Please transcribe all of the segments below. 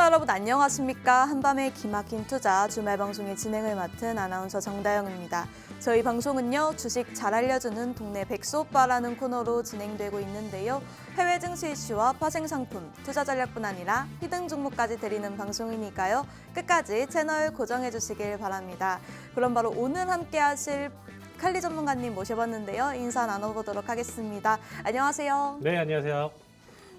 여러분 안녕하십니까? 한밤의 기막힌 투자 주말 방송의 진행을 맡은 아나운서 정다영입니다. 저희 방송은요, 주식 잘 알려주는 동네 백수오빠라는 코너로 진행되고 있는데요. 해외 증시 이슈와 파생 상품, 투자 전략뿐 아니라 히든 종목까지 드리는 방송이니까요. 끝까지 채널 고정해 주시길 바랍니다. 그럼 바로 오늘 함께 하실 칼리 전문가님 모셔봤는데요. 인사 나눠보도록 하겠습니다. 안녕하세요. 네, 안녕하세요.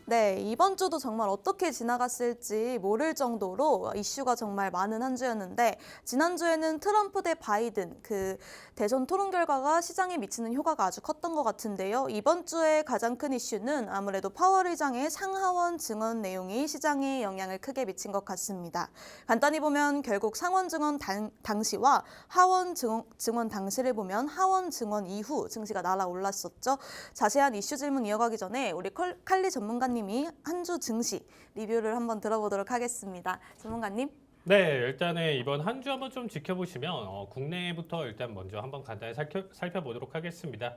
네, 이번 주도 정말 어떻게 지나갔을지 모를 정도로 이슈가 정말 많은 한 주였는데, 지난주에는 트럼프 대 바이든 그 대선 토론 결과가 시장에 미치는 효과가 아주 컸던 것 같은데요. 이번 주에 가장 큰 이슈는 아무래도 파월 의장의 상하원 증언 내용이 시장에 영향을 크게 미친 것 같습니다. 간단히 보면 결국 상원 증언 당시와 하원 증언 당시를 보면 하원 증언 이후 증시가 날아올랐었죠. 자세한 이슈 질문 이어가기 전에 우리 칼리 전문가님이 한 주 증시 리뷰를 한번 들어보도록 하겠습니다. 전문가님. 네, 일단은 이번 한 주 한번 좀 지켜보시면 국내부터 일단 먼저 한번 간단히 살펴보도록 하겠습니다.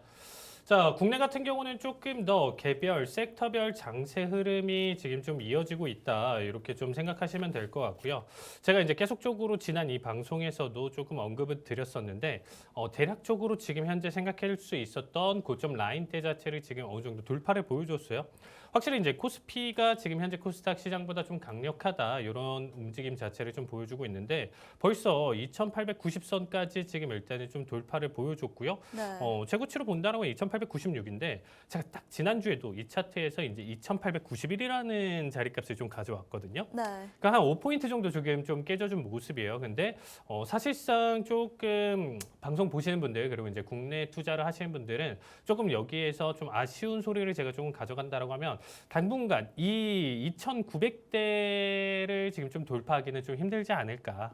자, 국내 같은 경우는 조금 더 개별, 섹터별 장세 흐름이 지금 좀 이어지고 있다. 이렇게 좀 생각하시면 될 것 같고요. 제가 이제 계속적으로 지난 이 방송에서도 조금 언급을 드렸었는데, 대략적으로 지금 현재 생각할 수 있었던 고점 라인대 자체를 지금 어느 정도 돌파를 보여줬어요. 확실히 이제 코스피가 지금 현재 코스닥 시장보다 좀 강력하다, 이런 움직임 자체를 좀 보여주고 있는데, 벌써 2890선까지 지금 일단은 좀 돌파를 보여줬고요. 네. 최고치로 본다라고 2896인데, 제가 딱 지난주에도 이 차트에서 이제 2891이라는 자리값을 좀 가져왔거든요. 네. 그러니까 한 5포인트 정도 지금 좀 깨져준 모습이에요. 근데 사실상 조금 방송 보시는 분들, 그리고 이제 국내 투자를 하시는 분들은 조금 여기에서 좀 아쉬운 소리를 제가 조금 가져간다라고 하면, 당분간 이 2900대를 지금 좀 돌파하기는 좀 힘들지 않을까.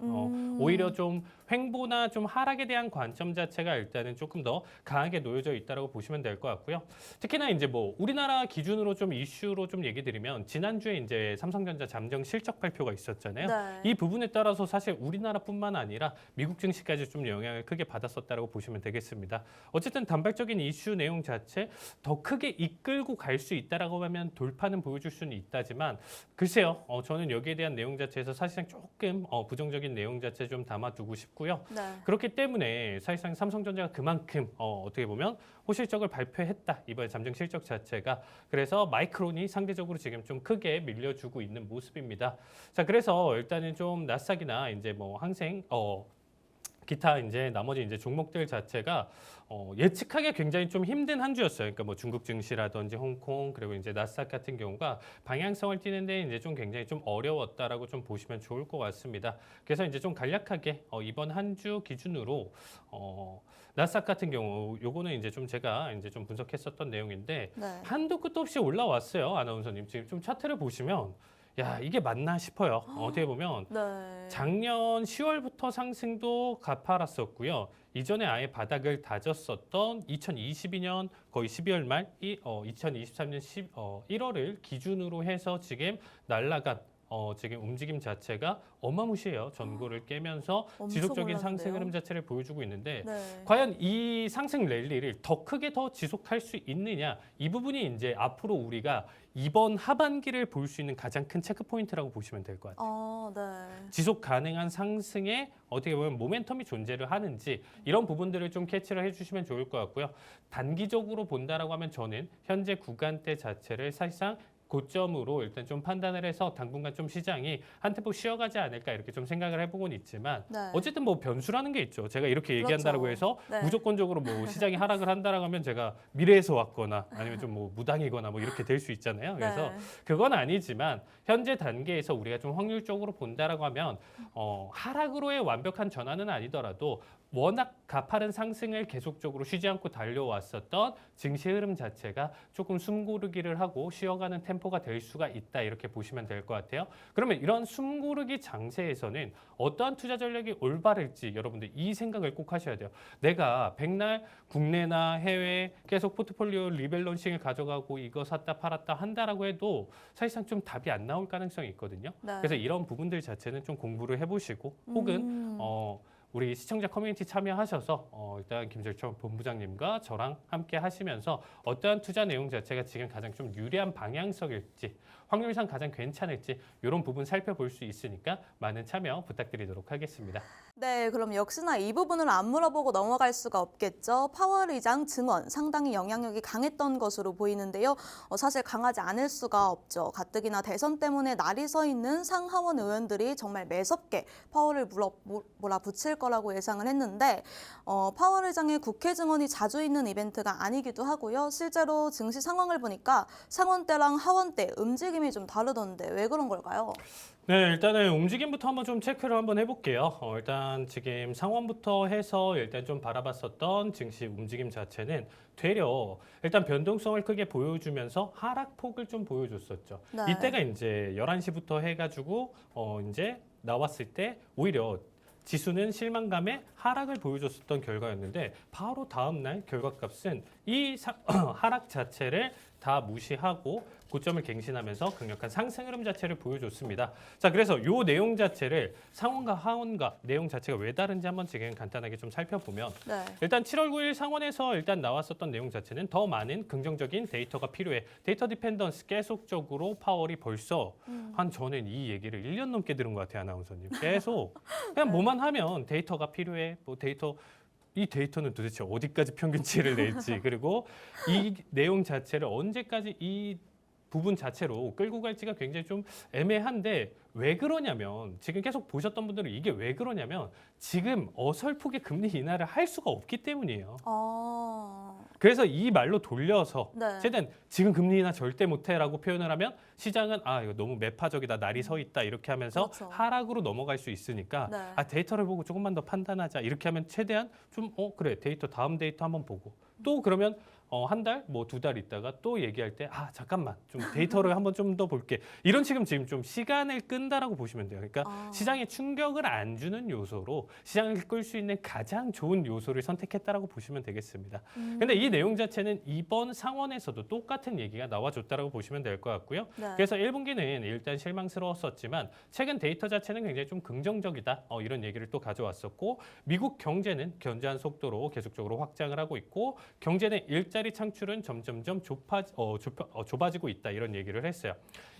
오히려 좀 횡보나 좀 하락에 대한 관점 자체가 일단은 조금 더 강하게 놓여져 있다라고 보시면 될 것 같고요. 특히나 이제 뭐 우리나라 기준으로 좀 이슈로 좀 얘기 드리면, 지난주에 이제 삼성전자 잠정 실적 발표가 있었잖아요. 네. 이 부분에 따라서 사실 우리나라뿐만 아니라 미국 증시까지 좀 영향을 크게 받았었다라고 보시면 되겠습니다. 어쨌든 단발적인 이슈 내용 자체 더 크게 이끌고 갈 수 있다라고 하면 돌파는 보여줄 수는 있다지만, 글쎄요, 저는 여기에 대한 내용 자체에서 사실상 조금 부정적인 내용 자체 좀 담아두고 싶고요. 네. 그렇기 때문에 사실상 삼성전자가 그만큼 어떻게 보면 호실적을 발표했다, 이번에 잠정 실적 자체가. 그래서 마이크론이 상대적으로 지금 좀 크게 밀려주고 있는 모습입니다. 자, 그래서 일단은 좀 나스닥이나 이제 뭐 항생 기타 이제 나머지 이제 종목들 자체가 예측하기 굉장히 좀 힘든 한 주였어요. 그러니까 뭐 중국 증시라든지 홍콩, 그리고 이제 나스닥 같은 경우가 방향성을 띠는데 이제 좀 굉장히 좀 어려웠다라고 좀 보시면 좋을 것 같습니다. 그래서 이제 좀 간략하게 이번 한 주 기준으로 나스닥 같은 경우, 요거는 이제 좀 제가 이제 좀 분석했었던 내용인데, 네. 한도 끝도 없이 올라왔어요. 아나운서님 지금 좀 차트를 보시면, 야, 이게 맞나 싶어요. 어떻게 보면 네. 작년 10월부터 상승도 가파랐었고요. 이전에 아예 바닥을 다졌었던 2022년 거의 12월 말, 2023년 1월을 기준으로 해서 지금 날아간 지금 움직임 자체가 어마무시해요. 전고를 깨면서 지속적인 상승 흐름 자체를 보여주고 있는데, 네. 과연 이 상승 랠리를 더 크게 더 지속할 수 있느냐, 이 부분이 이제 앞으로 우리가 이번 하반기를 볼 수 있는 가장 큰 체크 포인트라고 보시면 될 것 같아요. 네. 지속 가능한 상승에 어떻게 보면 모멘텀이 존재를 하는지, 이런 부분들을 좀 캐치를 해주시면 좋을 것 같고요. 단기적으로 본다라고 하면 저는 현재 구간대 자체를 사실상 고점으로 일단 좀 판단을 해서 당분간 좀 시장이 한 템포 쉬어가지 않을까, 이렇게 좀 생각을 해보곤 있지만, 네. 어쨌든 뭐 변수라는 게 있죠. 제가 이렇게 얘기한다라고 그렇죠. 해서 네. 무조건적으로 뭐 시장이 하락을 한다라고 하면 제가 미래에서 왔거나 아니면 좀 뭐 무당이거나 뭐 이렇게 될 수 있잖아요. 그래서 네. 그건 아니지만, 현재 단계에서 우리가 좀 확률적으로 본다라고 하면 하락으로의 완벽한 전환은 아니더라도 워낙 가파른 상승을 계속적으로 쉬지 않고 달려왔었던 증시 흐름 자체가 조금 숨고르기를 하고 쉬어가는 템포가 될 수가 있다, 이렇게 보시면 될 것 같아요. 그러면 이런 숨고르기 장세에서는 어떠한 투자 전략이 올바를지 여러분들 이 생각을 꼭 하셔야 돼요. 내가 백날 국내나 해외 계속 포트폴리오 리밸런싱을 가져가고 이거 샀다 팔았다 한다라고 해도 사실상 좀 답이 안 나올 가능성이 있거든요. 네. 그래서 이런 부분들 자체는 좀 공부를 해보시고, 혹은 우리 시청자 커뮤니티 참여하셔서 일단 김절철 본부장님과 저랑 함께 하시면서 어떠한 투자 내용 자체가 지금 가장 좀 유리한 방향성일지 확률상 가장 괜찮을지 이런 부분 살펴볼 수 있으니까 많은 참여 부탁드리도록 하겠습니다. 네, 그럼 역시나 이 부분을 안 물어보고 넘어갈 수가 없겠죠. 파월 의장 증언 상당히 영향력이 강했던 것으로 보이는데요. 사실 강하지 않을 수가 없죠. 가뜩이나 대선 때문에 날이 서 있는 상하원 의원들이 정말 매섭게 파월을 몰아붙일 거라고 예상을 했는데 파월 의장의 국회 증언이 자주 있는 이벤트가 아니기도 하고요. 실제로 증시 상황을 보니까 상원 때랑 하원 때 움직임이 좀 다르던데 왜 그런 걸까요? 네, 일단은 움직임부터 한번 좀 체크를 한번 해볼게요. 일단 지금 상원부터 해서 일단 좀 바라봤었던 증시 움직임 자체는 되려 일단 변동성을 크게 보여주면서 하락폭을 좀 보여줬었죠. 네. 이때가 이제 11시부터 해가지고 이제 나왔을 때 오히려 지수는 실망감에 하락을 보여줬었던 결과였는데 바로 다음 날 결과값은 이 하락 자체를 다 무시하고 고점을 갱신하면서 강력한 상승 흐름 자체를 보여줬습니다. 자, 그래서 이 내용 자체를 상원과 하원과 내용 자체가 왜 다른지 한번 지금 간단하게 좀 살펴보면 네. 일단 7월 9일 상원에서 일단 나왔었던 내용 자체는 더 많은 긍정적인 데이터가 필요해. 데이터 디펜던스 계속적으로 파월이 벌써 저는 이 얘기를 1년 넘게 들은 것 같아요, 아나운서님. 계속 그냥 뭐만 하면 데이터가 필요해. 뭐 이 데이터는 도대체 어디까지 평균치를 낼지 그리고 이 내용 자체를 언제까지 이 부분 자체로 끌고 갈지가 굉장히 좀 애매한데 왜 그러냐면 지금 계속 보셨던 분들은 이게 왜 그러냐면 지금 어설프게 금리 인하를 할 수가 없기 때문이에요. 그래서 이 말로 돌려서 네. 최대한 지금 금리 인하 절대 못해라고 표현을 하면 시장은 이거 너무 매파적이다 날이 서 있다 이렇게 하면서 그렇죠. 하락으로 넘어갈 수 있으니까 네. 데이터를 보고 조금만 더 판단하자 이렇게 하면 최대한 좀 그래 데이터 다음 데이터 한번 보고 또 그러면 한 달, 뭐 2달 있다가 또 얘기할 때 잠깐만 좀 데이터를 한번 좀 더 볼게. 이런 지금 좀 시간을 끈다라고 보시면 돼요. 그러니까 시장에 충격을 안 주는 요소로 시장을 끌 수 있는 가장 좋은 요소를 선택했다라고 보시면 되겠습니다. 근데 이 내용 자체는 이번 상원에서도 똑같은 얘기가 나와줬다라고 보시면 될 것 같고요. 네. 그래서 1분기는 일단 실망스러웠었지만 최근 데이터 자체는 굉장히 좀 긍정적이다. 이런 얘기를 또 가져왔었고 미국 경제는 견조한 속도로 계속적으로 확장을 하고 있고 경제는 일자리 창출은 점점점 좁아지고 있다 이런 얘기를 했어요.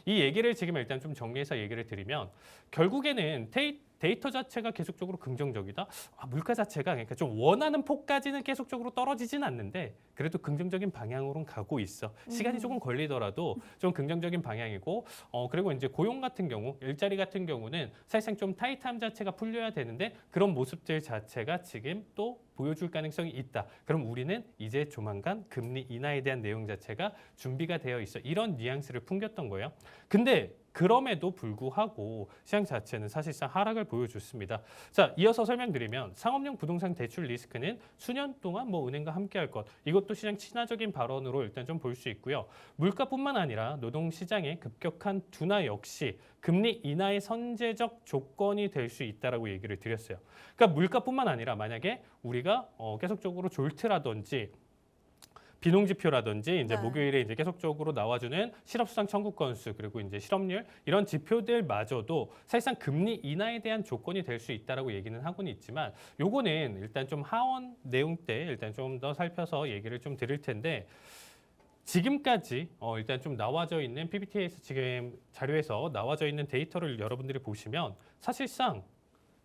이 얘기를 지금 일단 좀 정리해서 얘기를 드리면 결국에는 데이터 자체가 계속적으로 긍정적이다. 물가 자체가 그러니까 좀 원하는 폭까지는 계속적으로 떨어지진 않는데 그래도 긍정적인 방향으로는 가고 있어. 시간이 조금 걸리더라도 좀 긍정적인 방향이고 그리고 이제 고용 같은 경우, 일자리 같은 경우는 사실상 좀 타이트함 자체가 풀려야 되는데 그런 모습들 자체가 지금 또 보여줄 가능성이 있다. 그럼 우리는 이제 조만간 금리 인하에 대한 내용 자체가 준비가 되어 있어. 이런 뉘앙스를 풍겼던 거예요. 근데 그럼에도 불구하고 시장 자체는 사실상 하락을 보여줬습니다. 자, 이어서 설명드리면 상업용 부동산 대출 리스크는 수년 동안 은행과 함께할 것. 이것도 시장 친화적인 발언으로 일단 좀 볼 수 있고요. 물가뿐만 아니라 노동 시장의 급격한 둔화 역시 금리 인하의 선제적 조건이 될 수 있다라고 얘기를 드렸어요. 그러니까 물가뿐만 아니라 만약에 우리가 계속적으로 졸트라든지 비농지표라든지 이제 네. 목요일에 이제 계속적으로 나와주는 실업수당 청구 건수 그리고 이제 실업률 이런 지표들마저도 사실상 금리 인하에 대한 조건이 될 수 있다라고 얘기는 하고는 있지만 요거는 일단 좀 하원 내용 때 일단 좀 더 살펴서 얘기를 좀 드릴 텐데 지금까지 일단 좀 나와져 있는 PPT에서 지금 자료에서 나와져 있는 데이터를 여러분들이 보시면 사실상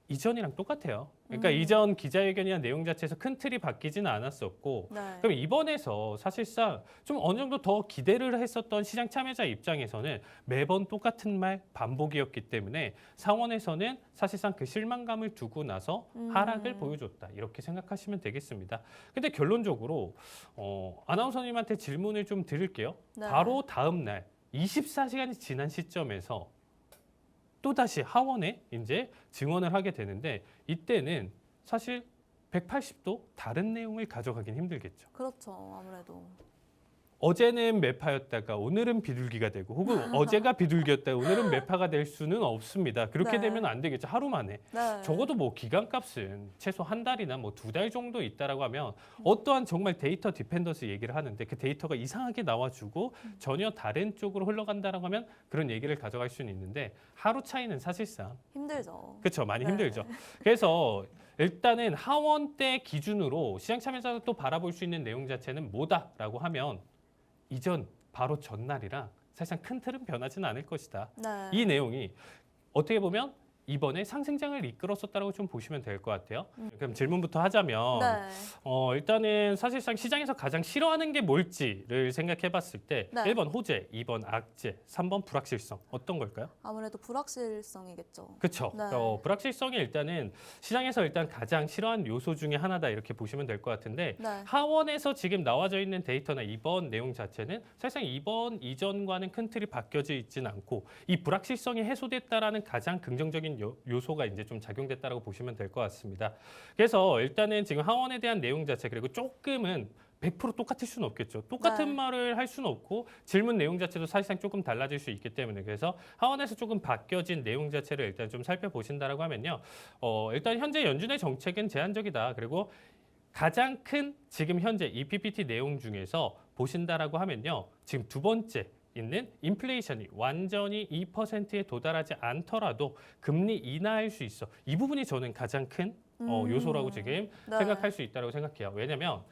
이전이랑 똑같아요. 그러니까 이전 기자회견이나 내용 자체에서 큰 틀이 바뀌지는 않았었고 네. 그럼 이번에서 사실상 좀 어느 정도 더 기대를 했었던 시장 참여자 입장에서는 매번 똑같은 말 반복이었기 때문에 상원에서는 사실상 그 실망감을 두고 나서 하락을 보여줬다. 이렇게 생각하시면 되겠습니다. 근데 결론적으로 아나운서님한테 질문을 좀 드릴게요. 네. 바로 다음 날 24시간이 지난 시점에서 또다시 하원에 이제 증언을 하게 되는데 이때는 사실 180도 다른 내용을 가져가긴 힘들겠죠. 그렇죠. 아무래도. 어제는 매파였다가 오늘은 비둘기가 되고 혹은 어제가 비둘기였다가 오늘은 매파가 될 수는 없습니다. 그렇게 네. 되면 안 되겠죠. 하루 만에. 네. 적어도 기간값은 최소 한 달이나 2달 정도 있다라고 하면 어떠한 정말 데이터 디펜던스 얘기를 하는데 그 데이터가 이상하게 나와주고 전혀 다른 쪽으로 흘러간다라고 하면 그런 얘기를 가져갈 수는 있는데 하루 차이는 사실상 힘들죠. 그렇죠. 많이 네. 힘들죠. 그래서 일단은 하원때 기준으로 시장 참여자가 또 바라볼 수 있는 내용 자체는 뭐다라고 하면 이전 바로 전날이랑 사실상 큰 틀은 변하지는 않을 것이다. 네. 이 내용이 어떻게 보면 이번에 상승장을 이끌었었다고 좀 보시면 될 것 같아요. 그럼 질문부터 하자면 네. 일단은 사실상 시장에서 가장 싫어하는 게 뭘지를 생각해 봤을 때 네. 1번 호재, 2번 악재, 3번 불확실성 어떤 걸까요? 아무래도 불확실성이겠죠. 그렇죠. 네. 불확실성이 일단은 시장에서 일단 가장 싫어하는 요소 중에 하나다 이렇게 보시면 될 것 같은데 네. 하원에서 지금 나와져 있는 데이터나 이번 내용 자체는 사실상 이번 이전과는 큰 틀이 바뀌어져 있지는 않고 이 불확실성이 해소됐다라는 가장 긍정적인 요소가 이제 좀 작용됐다라고 보시면 될 것 같습니다. 그래서 일단은 지금 하원에 대한 내용 자체 그리고 조금은 100% 똑같을 수는 없겠죠. 똑같은 네. 말을 할 수는 없고 질문 내용 자체도 사실상 조금 달라질 수 있기 때문에 그래서 하원에서 조금 바뀌어진 내용 자체를 일단 좀 살펴보신다라고 하면요. 일단 현재 연준의 정책은 제한적이다. 그리고 가장 큰 지금 현재 이 PPT 내용 중에서 보신다라고 하면요. 지금 두 번째 있는 인플레이션이 완전히 2%에 도달하지 않더라도 금리 인하할 수 있어. 이 부분이 저는 가장 큰 요소라고 지금 네. 생각할 수 있다고 생각해요. 왜냐하면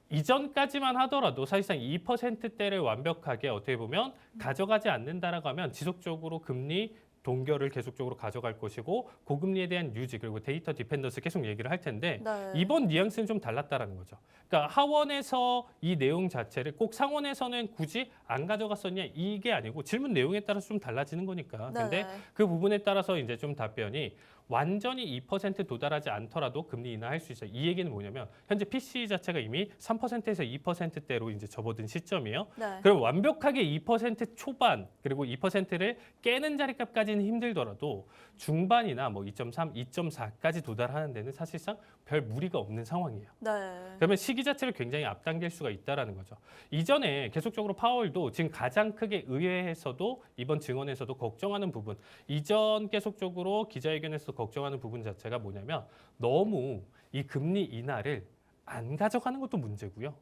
이전까지만 하더라도 사실상 2%대를 완벽하게 어떻게 보면 가져가지 않는다라고 하면 지속적으로 금리 동결을 계속적으로 가져갈 것이고 고금리에 대한 유지 그리고 데이터 디펜던스 계속 얘기를 할 텐데 네. 이번 뉘앙스는 좀 달랐다라는 거죠. 그러니까 하원에서 이 내용 자체를 꼭 상원에서는 굳이 안 가져갔었냐 이게 아니고 질문 내용에 따라서 좀 달라지는 거니까. 네. 근데 그 부분에 따라서 이제 좀 답변이 완전히 2% 도달하지 않더라도 금리 인하할 수 있어요. 이 얘기는 뭐냐면 현재 PCE 자체가 이미 3%에서 2%대로 이제 접어든 시점이에요. 네. 그럼 완벽하게 2% 초반 그리고 2%를 깨는 자리값까지는 힘들더라도 중반이나 뭐 2.3, 2.4까지 도달하는 데는 사실상 별 무리가 없는 상황이에요. 네. 그러면 시기 자체를 굉장히 앞당길 수가 있다라는 거죠. 이전에 계속적으로 파월도 지금 가장 크게 의회에서도 이번 증언에서도 걱정하는 부분, 이전 계속적으로 기자회견에서 걱정하는 부분 자체가 뭐냐면 너무 이 금리 인하를 안 가져가는 것도 문제고요.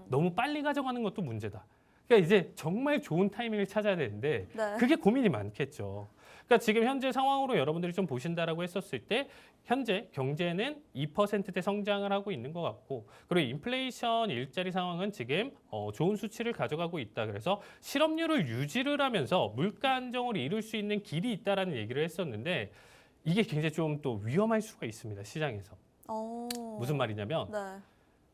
너무 빨리 가져가는 것도 문제다. 그러니까 이제 정말 좋은 타이밍을 찾아야 되는데 네. 그게 고민이 많겠죠. 그러니까 지금 현재 상황으로 여러분들이 좀 보신다라고 했었을 때 현재 경제는 2%대 성장을 하고 있는 것 같고 그리고 인플레이션 일자리 상황은 지금 좋은 수치를 가져가고 있다. 그래서 실업률을 유지를 하면서 물가 안정을 이룰 수 있는 길이 있다라는 얘기를 했었는데 이게 굉장히 좀 또 위험할 수가 있습니다. 시장에서. 무슨 말이냐면 네.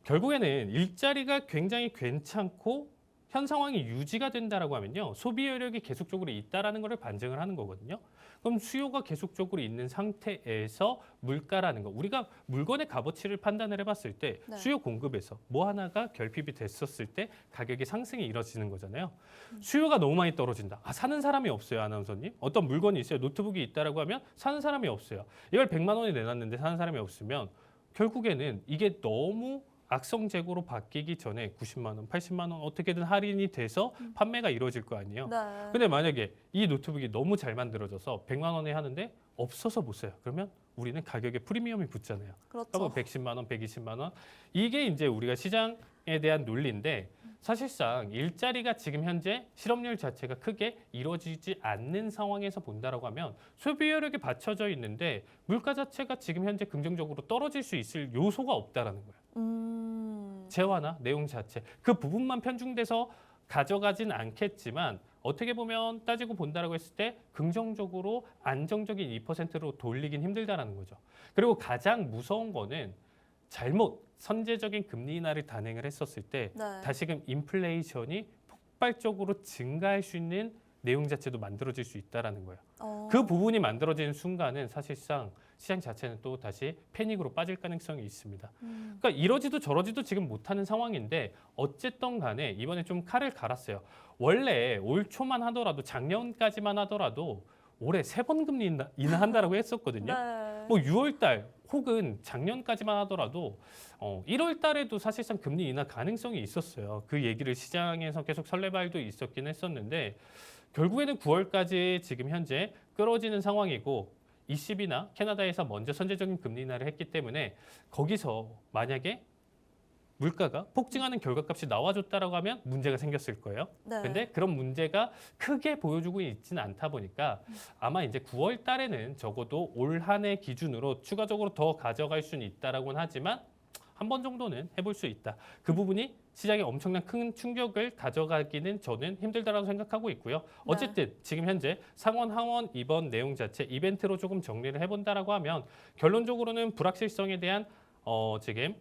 결국에는 일자리가 굉장히 괜찮고 현 상황이 유지가 된다라고 하면요. 소비 여력이 계속적으로 있다라는 것을 반증을 하는 거거든요. 그럼 수요가 계속적으로 있는 상태에서 물가라는 거. 우리가 물건의 값어치를 판단을 해봤을 때 네. 수요 공급에서 뭐 하나가 결핍이 됐었을 때 가격의 상승이 이뤄지는 거잖아요. 수요가 너무 많이 떨어진다. 사는 사람이 없어요, 아나운서님. 어떤 물건이 있어요. 노트북이 있다라고 하면 사는 사람이 없어요. 이걸 100만 원에 내놨는데 사는 사람이 없으면 결국에는 이게 너무 악성 재고로 바뀌기 전에 90만 원, 80만 원 어떻게든 할인이 돼서 판매가 이루어질 거 아니에요. 네. 근데 만약에 이 노트북이 너무 잘 만들어져서 100만 원에 하는데 없어서 못 사요. 그러면 우리는 가격에 프리미엄이 붙잖아요. 그렇죠. 그러면 110만 원, 120만 원. 이게 이제 우리가 시장에 대한 논리인데 사실상 일자리가 지금 현재 실업률 자체가 크게 이루어지지 않는 상황에서 본다라고 하면 소비 여력이 받쳐져 있는데 물가 자체가 지금 현재 긍정적으로 떨어질 수 있을 요소가 없다라는 거예요. 재화나 내용 자체 그 부분만 편중돼서 가져가진 않겠지만 어떻게 보면 따지고 본다라고 했을 때 긍정적으로 안정적인 2%로 돌리긴 힘들다라는 거죠. 그리고 가장 무서운 거는 잘못 선제적인 금리 인하를 단행을 했었을 때 네. 다시금 인플레이션이 폭발적으로 증가할 수 있는 내용 자체도 만들어질 수 있다라는 거예요. 그 부분이 만들어지는 순간은 사실상 시장 자체는 또 다시 패닉으로 빠질 가능성이 있습니다. 그러니까 이러지도 저러지도 지금 못하는 상황인데 어쨌든 간에 이번에 좀 칼을 갈았어요. 원래 올 초만 하더라도 작년까지만 하더라도 올해 3번 금리 인하한다라고 했었거든요. 네. 뭐 6월 달 혹은 작년까지만 하더라도 1월 달에도 사실상 금리 인하 가능성이 있었어요. 그 얘기를 시장에서 계속 설레발도 있었긴 했었는데 결국에는 9월까지 지금 현재 끌어지는 상황이고 ECB나 캐나다에서 먼저 선제적인 금리 인하를 했기 때문에 거기서 만약에 물가가 폭증하는 결과값이 나와줬다라고 하면 문제가 생겼을 거예요. 네. 근데 그런 문제가 크게 보여주고 있지는 않다 보니까 아마 이제 9월 달에는 적어도 올 한 해 기준으로 추가적으로 더 가져갈 수는 있다라고는 하지만 한 번 정도는 해볼 수 있다. 그 부분이 시장에 엄청난 큰 충격을 가져가기는 저는 힘들다라고 생각하고 있고요. 어쨌든 지금 현재 상원, 하원 이번 내용 자체 이벤트로 조금 정리를 해본다라고 하면 결론적으로는 불확실성에 대한 지금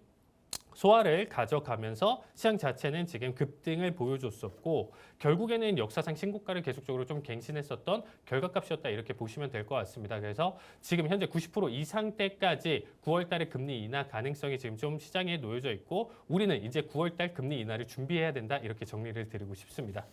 소화를 가져가면서 시장 자체는 지금 급등을 보여줬었고 결국에는 역사상 신고가를 계속적으로 좀 갱신했었던 결과값이었다 이렇게 보시면 될 것 같습니다. 그래서 지금 현재 90% 이상대까지 9월 달에 금리 인하 가능성이 지금 좀 시장에 놓여져 있고 우리는 이제 9월 달 금리 인하를 준비해야 된다 이렇게 정리를 드리고 싶습니다.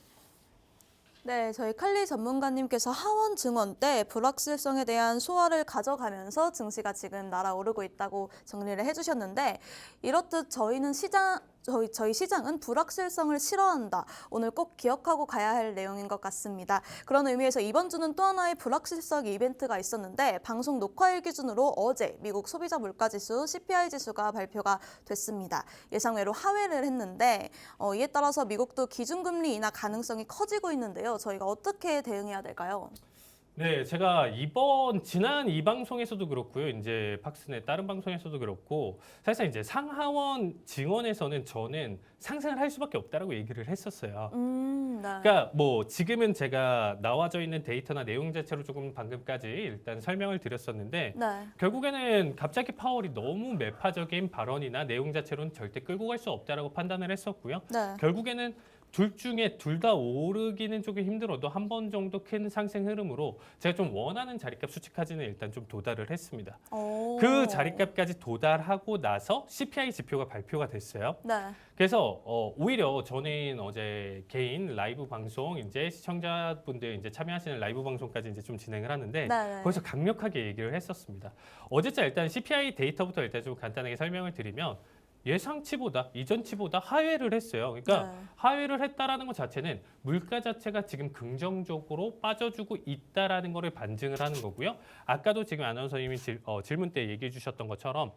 네, 저희 칼리 전문가님께서 하원 증원 때 불확실성에 대한 소화를 가져가면서 증시가 지금 날아오르고 있다고 정리를 해주셨는데 이렇듯 저희 시장은 불확실성을 싫어한다. 오늘 꼭 기억하고 가야 할 내용인 것 같습니다. 그런 의미에서 이번 주는 또 하나의 불확실성 이벤트가 있었는데 방송 녹화일 기준으로 어제 미국 소비자 물가지수 CPI 지수가 발표가 됐습니다. 예상외로 하회를 했는데 이에 따라서 미국도 기준금리 인하 가능성이 커지고 있는데요. 저희가 어떻게 대응해야 될까요? 네, 제가 지난 이 방송에서도 그렇고요. 이제 팍스넷 다른 방송에서도 그렇고 사실상 이제 상하원 증언에서는 저는 상승을 할 수밖에 없다라고 얘기를 했었어요. 네. 그러니까 뭐 지금은 제가 나와져 있는 데이터나 내용 자체로 조금 방금까지 일단 설명을 드렸었는데 네. 결국에는 갑자기 파월이 너무 매파적인 발언이나 내용 자체로는 절대 끌고 갈 수 없다라고 판단을 했었고요. 네. 결국에는 둘 중에 둘 다 오르기는 조금 힘들어도 한 번 정도 큰 상승 흐름으로 제가 좀 원하는 자리값 수치까지는 일단 좀 도달을 했습니다. 오. 그 자리값까지 도달하고 나서 CPI 지표가 발표가 됐어요. 네. 그래서 오히려 저는 어제 개인 라이브 방송 이제 시청자분들 이제 참여하시는 라이브 방송까지 이제 좀 진행을 하는데 네. 거기서 강력하게 얘기를 했었습니다. 어제자 일단 CPI 데이터부터 일단 좀 간단하게 설명을 드리면 예상치보다 이전치보다 하회를 했어요. 그러니까 네. 하회를 했다라는 것 자체는 물가 자체가 지금 긍정적으로 빠져주고 있다라는 것을 반증을 하는 거고요. 아까도 지금 아나운서님이 질문 때 얘기해 주셨던 것처럼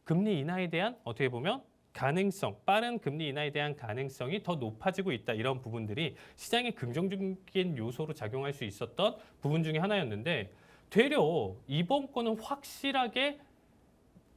금리 인하에 대한 어떻게 보면 가능성, 빠른 금리 인하에 대한 가능성이 더 높아지고 있다. 이런 부분들이 시장의 긍정적인 요소로 작용할 수 있었던 부분 중에 하나였는데 되려 이번 거는 확실하게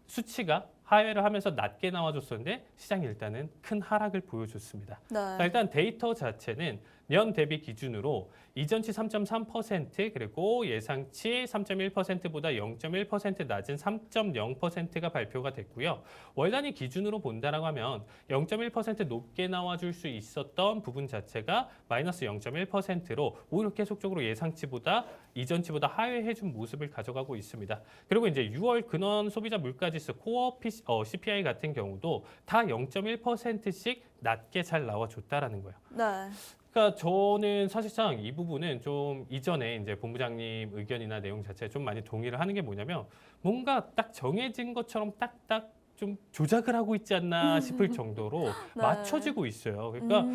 수치가 하회를 하면서 낮게 나와줬었는데 시장이 일단은 큰 하락을 보여줬습니다. 네. 자, 일단 데이터 자체는 년 대비 기준으로 이전치 3.3% 그리고 예상치 3.1%보다 0.1% 낮은 3.0%가 발표가 됐고요. 월 단위 기준으로 본다라고 하면 0.1% 높게 나와줄 수 있었던 부분 자체가 마이너스 0.1%로 오히려 계속적으로 예상치보다 이전치보다 하회해준 모습을 가져가고 있습니다. 그리고 이제 6월 근원 소비자 물가지수 코어 CPI 같은 경우도 다 0.1%씩 낮게 잘 나와줬다라는 거예요. 네. 그러니까 저는 사실상 이 부분은 좀 이전에 이제 본부장님 의견이나 내용 자체에 좀 많이 동의를 하는 게 뭐냐면 뭔가 딱 정해진 것처럼 딱딱 좀 조작을 하고 있지 않나 싶을 정도로 네. 맞춰지고 있어요. 그러니까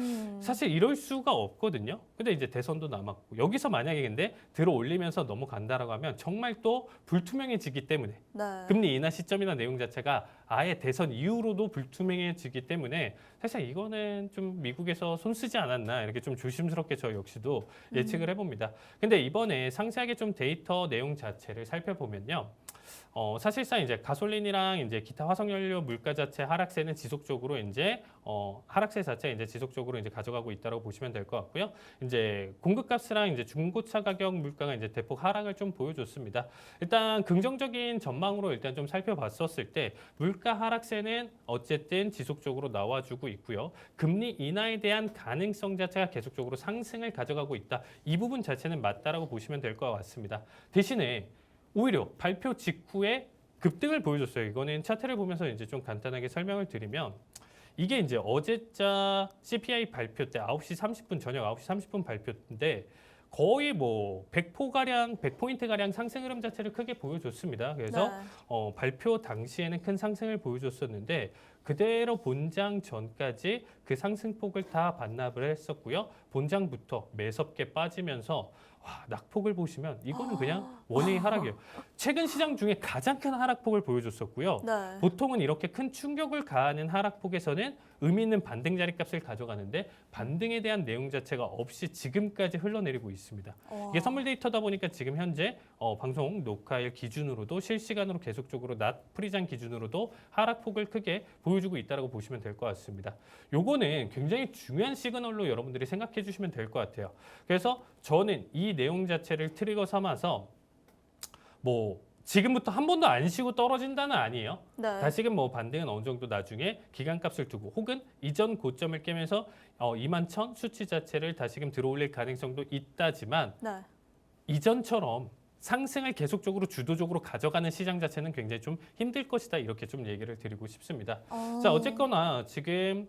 사실 이럴 수가 없거든요. 근데 이제 대선도 남았고 여기서 만약에 근데 들어 올리면서 넘어간다라고 하면 정말 또 불투명해지기 때문에 네. 금리 인하 시점이나 내용 자체가 아예 대선 이후로도 불투명해지기 때문에 사실 이거는 좀 미국에서 손 쓰지 않았나 이렇게 좀 조심스럽게 저 역시도 예측을 해봅니다. 근데 이번에 상세하게 좀 데이터 내용 자체를 살펴보면요. 사실상 이제 가솔린이랑 이제 기타 화석연료 물가 자체 하락세는 지속적으로 이제 하락세 자체 이제 지속적으로 이제 가져가고 있다고 보시면 될 것 같고요. 이제 공급값이랑 이제 중고차 가격 물가가 이제 대폭 하락을 좀 보여줬습니다. 일단 긍정적인 전망으로 일단 좀 살펴봤었을 때 물가 하락세는 어쨌든 지속적으로 나와주고 있고요. 금리 인하에 대한 가능성 자체가 계속적으로 상승을 가져가고 있다. 이 부분 자체는 맞다라고 보시면 될 것 같습니다. 대신에 오히려 발표 직후에 급등을 보여줬어요. 이거는 차트를 보면서 이제 좀 간단하게 설명을 드리면 이게 이제 어제자 CPI 발표 때 9시 30분 저녁 9시 30분 발표인데 거의 뭐 100포인트 가량 상승 흐름 자체를 크게 보여줬습니다. 그래서 네. 발표 당시에는 큰 상승을 보여줬었는데 그대로 본장 전까지 그 상승폭을 다 반납을 했었고요. 본장부터 매섭게 빠지면서 와, 낙폭을 보시면 이거는 그냥 원웨이 하락이에요. 최근 시장 중에 가장 큰 하락폭을 보여줬었고요. 네. 보통은 이렇게 큰 충격을 가하는 하락폭에서는 의미 있는 반등 자리값을 가져가는데 반등에 대한 내용 자체가 없이 지금까지 흘러내리고 있습니다. 이게 선물 데이터다 보니까 지금 현재 방송 녹화일 기준으로도 실시간으로 계속적으로 낮 프리장 기준으로도 하락폭을 크게 보여주고 있다고 보시면 될 것 같습니다. 요거는 굉장히 중요한 시그널로 여러분들이 생각해 주시면 될 것 같아요. 그래서 저는 이 내용 자체를 트리거 삼아서 뭐 지금부터 한 번도 안 쉬고 떨어진다는 아니에요. 네. 다시금 뭐 반등은 어느 정도 나중에 기간값을 두고 혹은 이전 고점을 깨면서 21,000 수치 자체를 다시금 들어올릴 가능성도 있다지만 네. 이전처럼 상승을 계속적으로 주도적으로 가져가는 시장 자체는 굉장히 좀 힘들 것이다 이렇게 좀 얘기를 드리고 싶습니다. 자 어쨌거나 지금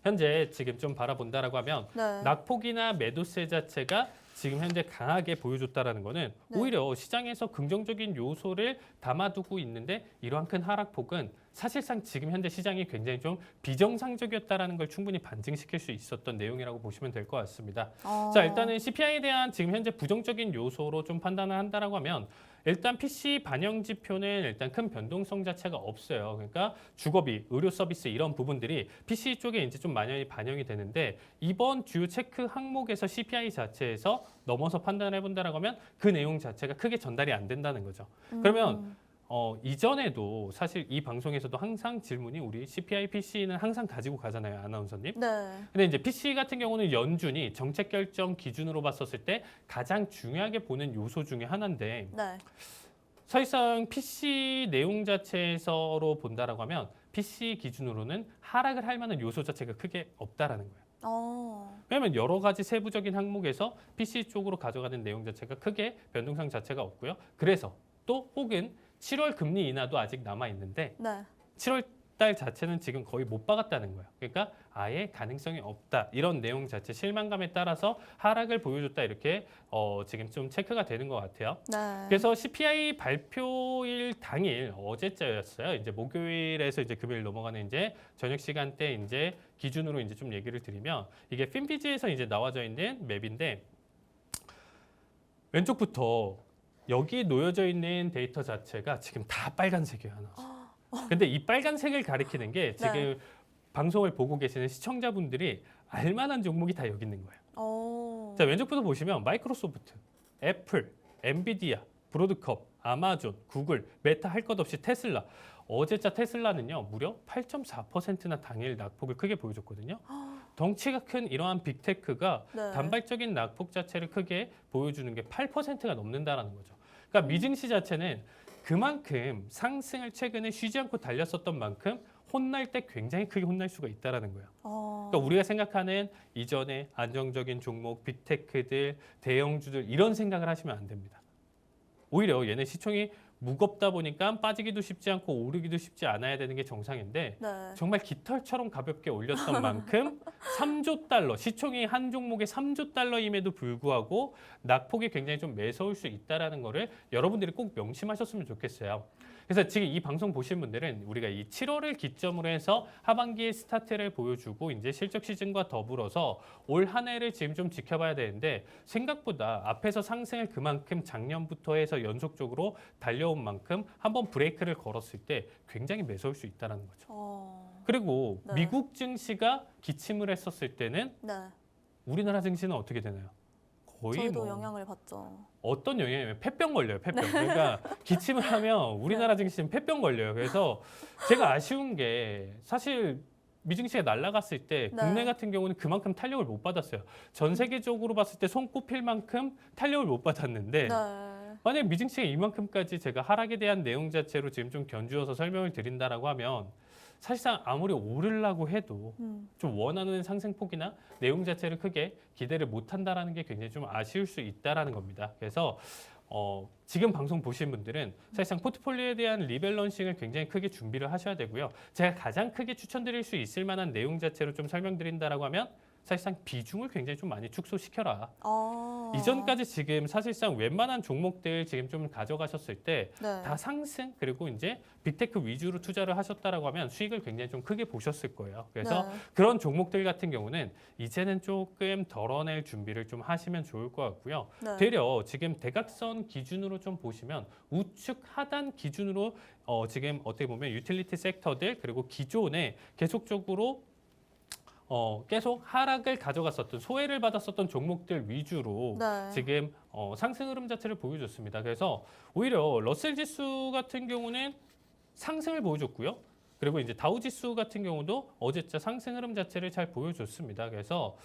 현재 지금 좀 바라본다라고 하면 네. 낙폭이나 매도세 자체가 지금 현재 강하게 보여줬다라는 거는 네. 오히려 시장에서 긍정적인 요소를 담아두고 있는데 이러한 큰 하락폭은 사실상 지금 현재 시장이 굉장히 좀 비정상적이었다라는 걸 충분히 반증시킬 수 있었던 내용이라고 보시면 될 것 같습니다. 자 일단은 CPI에 대한 지금 현재 부정적인 요소로 좀 판단을 한다라고 하면 일단 PC 반영 지표는 일단 큰 변동성 자체가 없어요. 그러니까 주거비, 의료 서비스 이런 부분들이 PC 쪽에 이제 좀 많이 반영이 되는데 이번 주요 체크 항목에서 CPI 자체에서 넘어서 판단을 해본다라고 하면 그 내용 자체가 크게 전달이 안 된다는 거죠. 그러면 이전에도 사실 이 방송에서도 항상 질문이 우리 CPI PC는 항상 가지고 가잖아요, 아나운서님. 네. 근데 이제 PC 같은 경우는 연준이 정책 결정 기준으로 봤었을 때 가장 중요하게 보는 요소 중에 하나인데 네. 사실상 PC 내용 자체에서로 본다라고 하면 PC 기준으로는 하락을 할 만한 요소 자체가 크게 없다라는 거예요. 왜냐하면 여러 가지 세부적인 항목에서 PC 쪽으로 가져가는 내용 자체가 크게 변동성 자체가 없고요. 그래서 또 혹은 7월 금리 인하도 아직 남아 있는데 네. 7월 달 자체는 지금 거의 못 박았다는 거예요. 그러니까 아예 가능성이 없다. 이런 내용 자체 실망감에 따라서 하락을 보여줬다. 이렇게 지금 좀 체크가 되는 것 같아요. 네. 그래서 CPI 발표일 당일 어제자였어요. 이제 목요일에서 이제 금요일 넘어가는 이제 저녁 시간대 이제 기준으로 이제 좀 얘기를 드리면 이게 핀비즈에서 이제 나와져 있는 맵인데 왼쪽부터 여기 놓여져 있는 데이터 자체가 지금 다 빨간색이에요. 하나. 근데 이 빨간색을 가리키는 게 지금 네. 방송을 보고 계시는 시청자분들이 알만한 종목이 다 여기 있는 거예요. 자 왼쪽부터 보시면 마이크로소프트, 애플, 엔비디아, 브로드컵, 아마존, 구글, 메타 할 것 없이 테슬라. 어제자 테슬라는요 무려 8.4%나 당일 낙폭을 크게 보여줬거든요. 덩치가 큰 이러한 빅테크가 네. 단발적인 낙폭 자체를 크게 보여주는 게 8%가 넘는다라는 거죠. 그러니까 미증시 자체는 그만큼 상승을 최근에 쉬지 않고 달렸었던 만큼 혼날 때 굉장히 크게 혼날 수가 있다라는 거예요. 그러니까 우리가 생각하는 이전의 안정적인 종목, 빅테크들, 대형주들 이런 생각을 하시면 안 됩니다. 오히려 얘네 시총이 무겁다 보니까 빠지기도 쉽지 않고 오르기도 쉽지 않아야 되는 게 정상인데 네. 정말 깃털처럼 가볍게 올렸던 만큼 3조 달러, 시총이 한 종목에 3조 달러임에도 불구하고 낙폭이 굉장히 좀 매서울 수 있다는 거를 여러분들이 꼭 명심하셨으면 좋겠어요. 그래서 지금 이 방송 보신 분들은 우리가 이 7월을 기점으로 해서 하반기의 스타트를 보여주고 이제 실적 시즌과 더불어서 올 한 해를 지금 좀 지켜봐야 되는데 생각보다 앞에서 상승을 그만큼 작년부터 해서 연속적으로 달려온 만큼 한번 브레이크를 걸었을 때 굉장히 매서울 수 있다는 거죠. 그리고 네. 미국 증시가 기침을 했었을 때는 네. 우리나라 증시는 어떻게 되나요? 거의 저희도 뭐 영향을 받죠. 어떤 영향이냐면 폐병 걸려요. 폐병. 그러니까 기침을 하면 우리나라 증시는 폐병 걸려요. 그래서 제가 아쉬운 게 사실 미증시가 날아갔을 때 네. 국내 같은 경우는 그만큼 탄력을 못 받았어요. 전 세계적으로 봤을 때 손꼽힐 만큼 탄력을 못 받았는데 네. 만약 미증시가 이만큼까지 제가 하락에 대한 내용 자체로 지금 좀 견주어서 설명을 드린다라고 하면 사실상 아무리 오르려고 해도 좀 원하는 상승폭이나 내용 자체를 크게 기대를 못한다라는 게 굉장히 좀 아쉬울 수 있다라는 겁니다. 그래서 지금 방송 보신 분들은 사실상 포트폴리오에 대한 리밸런싱을 굉장히 크게 준비를 하셔야 되고요. 제가 가장 크게 추천드릴 수 있을 만한 내용 자체로 좀 설명드린다라고 하면 사실상 비중을 굉장히 좀 많이 축소시켜라. 어. 이전까지 지금 사실상 웬만한 종목들 지금 좀 가져가셨을 때 네. 다 상승 그리고 이제 빅테크 위주로 투자를 하셨다라고 하면 수익을 굉장히 좀 크게 보셨을 거예요. 그래서 네. 그런 종목들 같은 경우는 이제는 조금 덜어낼 준비를 좀 하시면 좋을 것 같고요. 네. 되려 지금 대각선 기준으로 좀 보시면 우측 하단 기준으로 지금 어떻게 보면 유틸리티 섹터들 그리고 기존에 계속적으로 계속 하락을 가져갔었던 소외를 받았었던 종목들 위주로 네. 지금 상승 흐름 자체를 보여줬습니다. 그래서 오히려 러셀 지수 같은 경우는 상승을 보여줬고요. 그리고 이제 다우 지수 같은 경우도 어제자 상승 흐름 자체를 잘 보여줬습니다. 그래서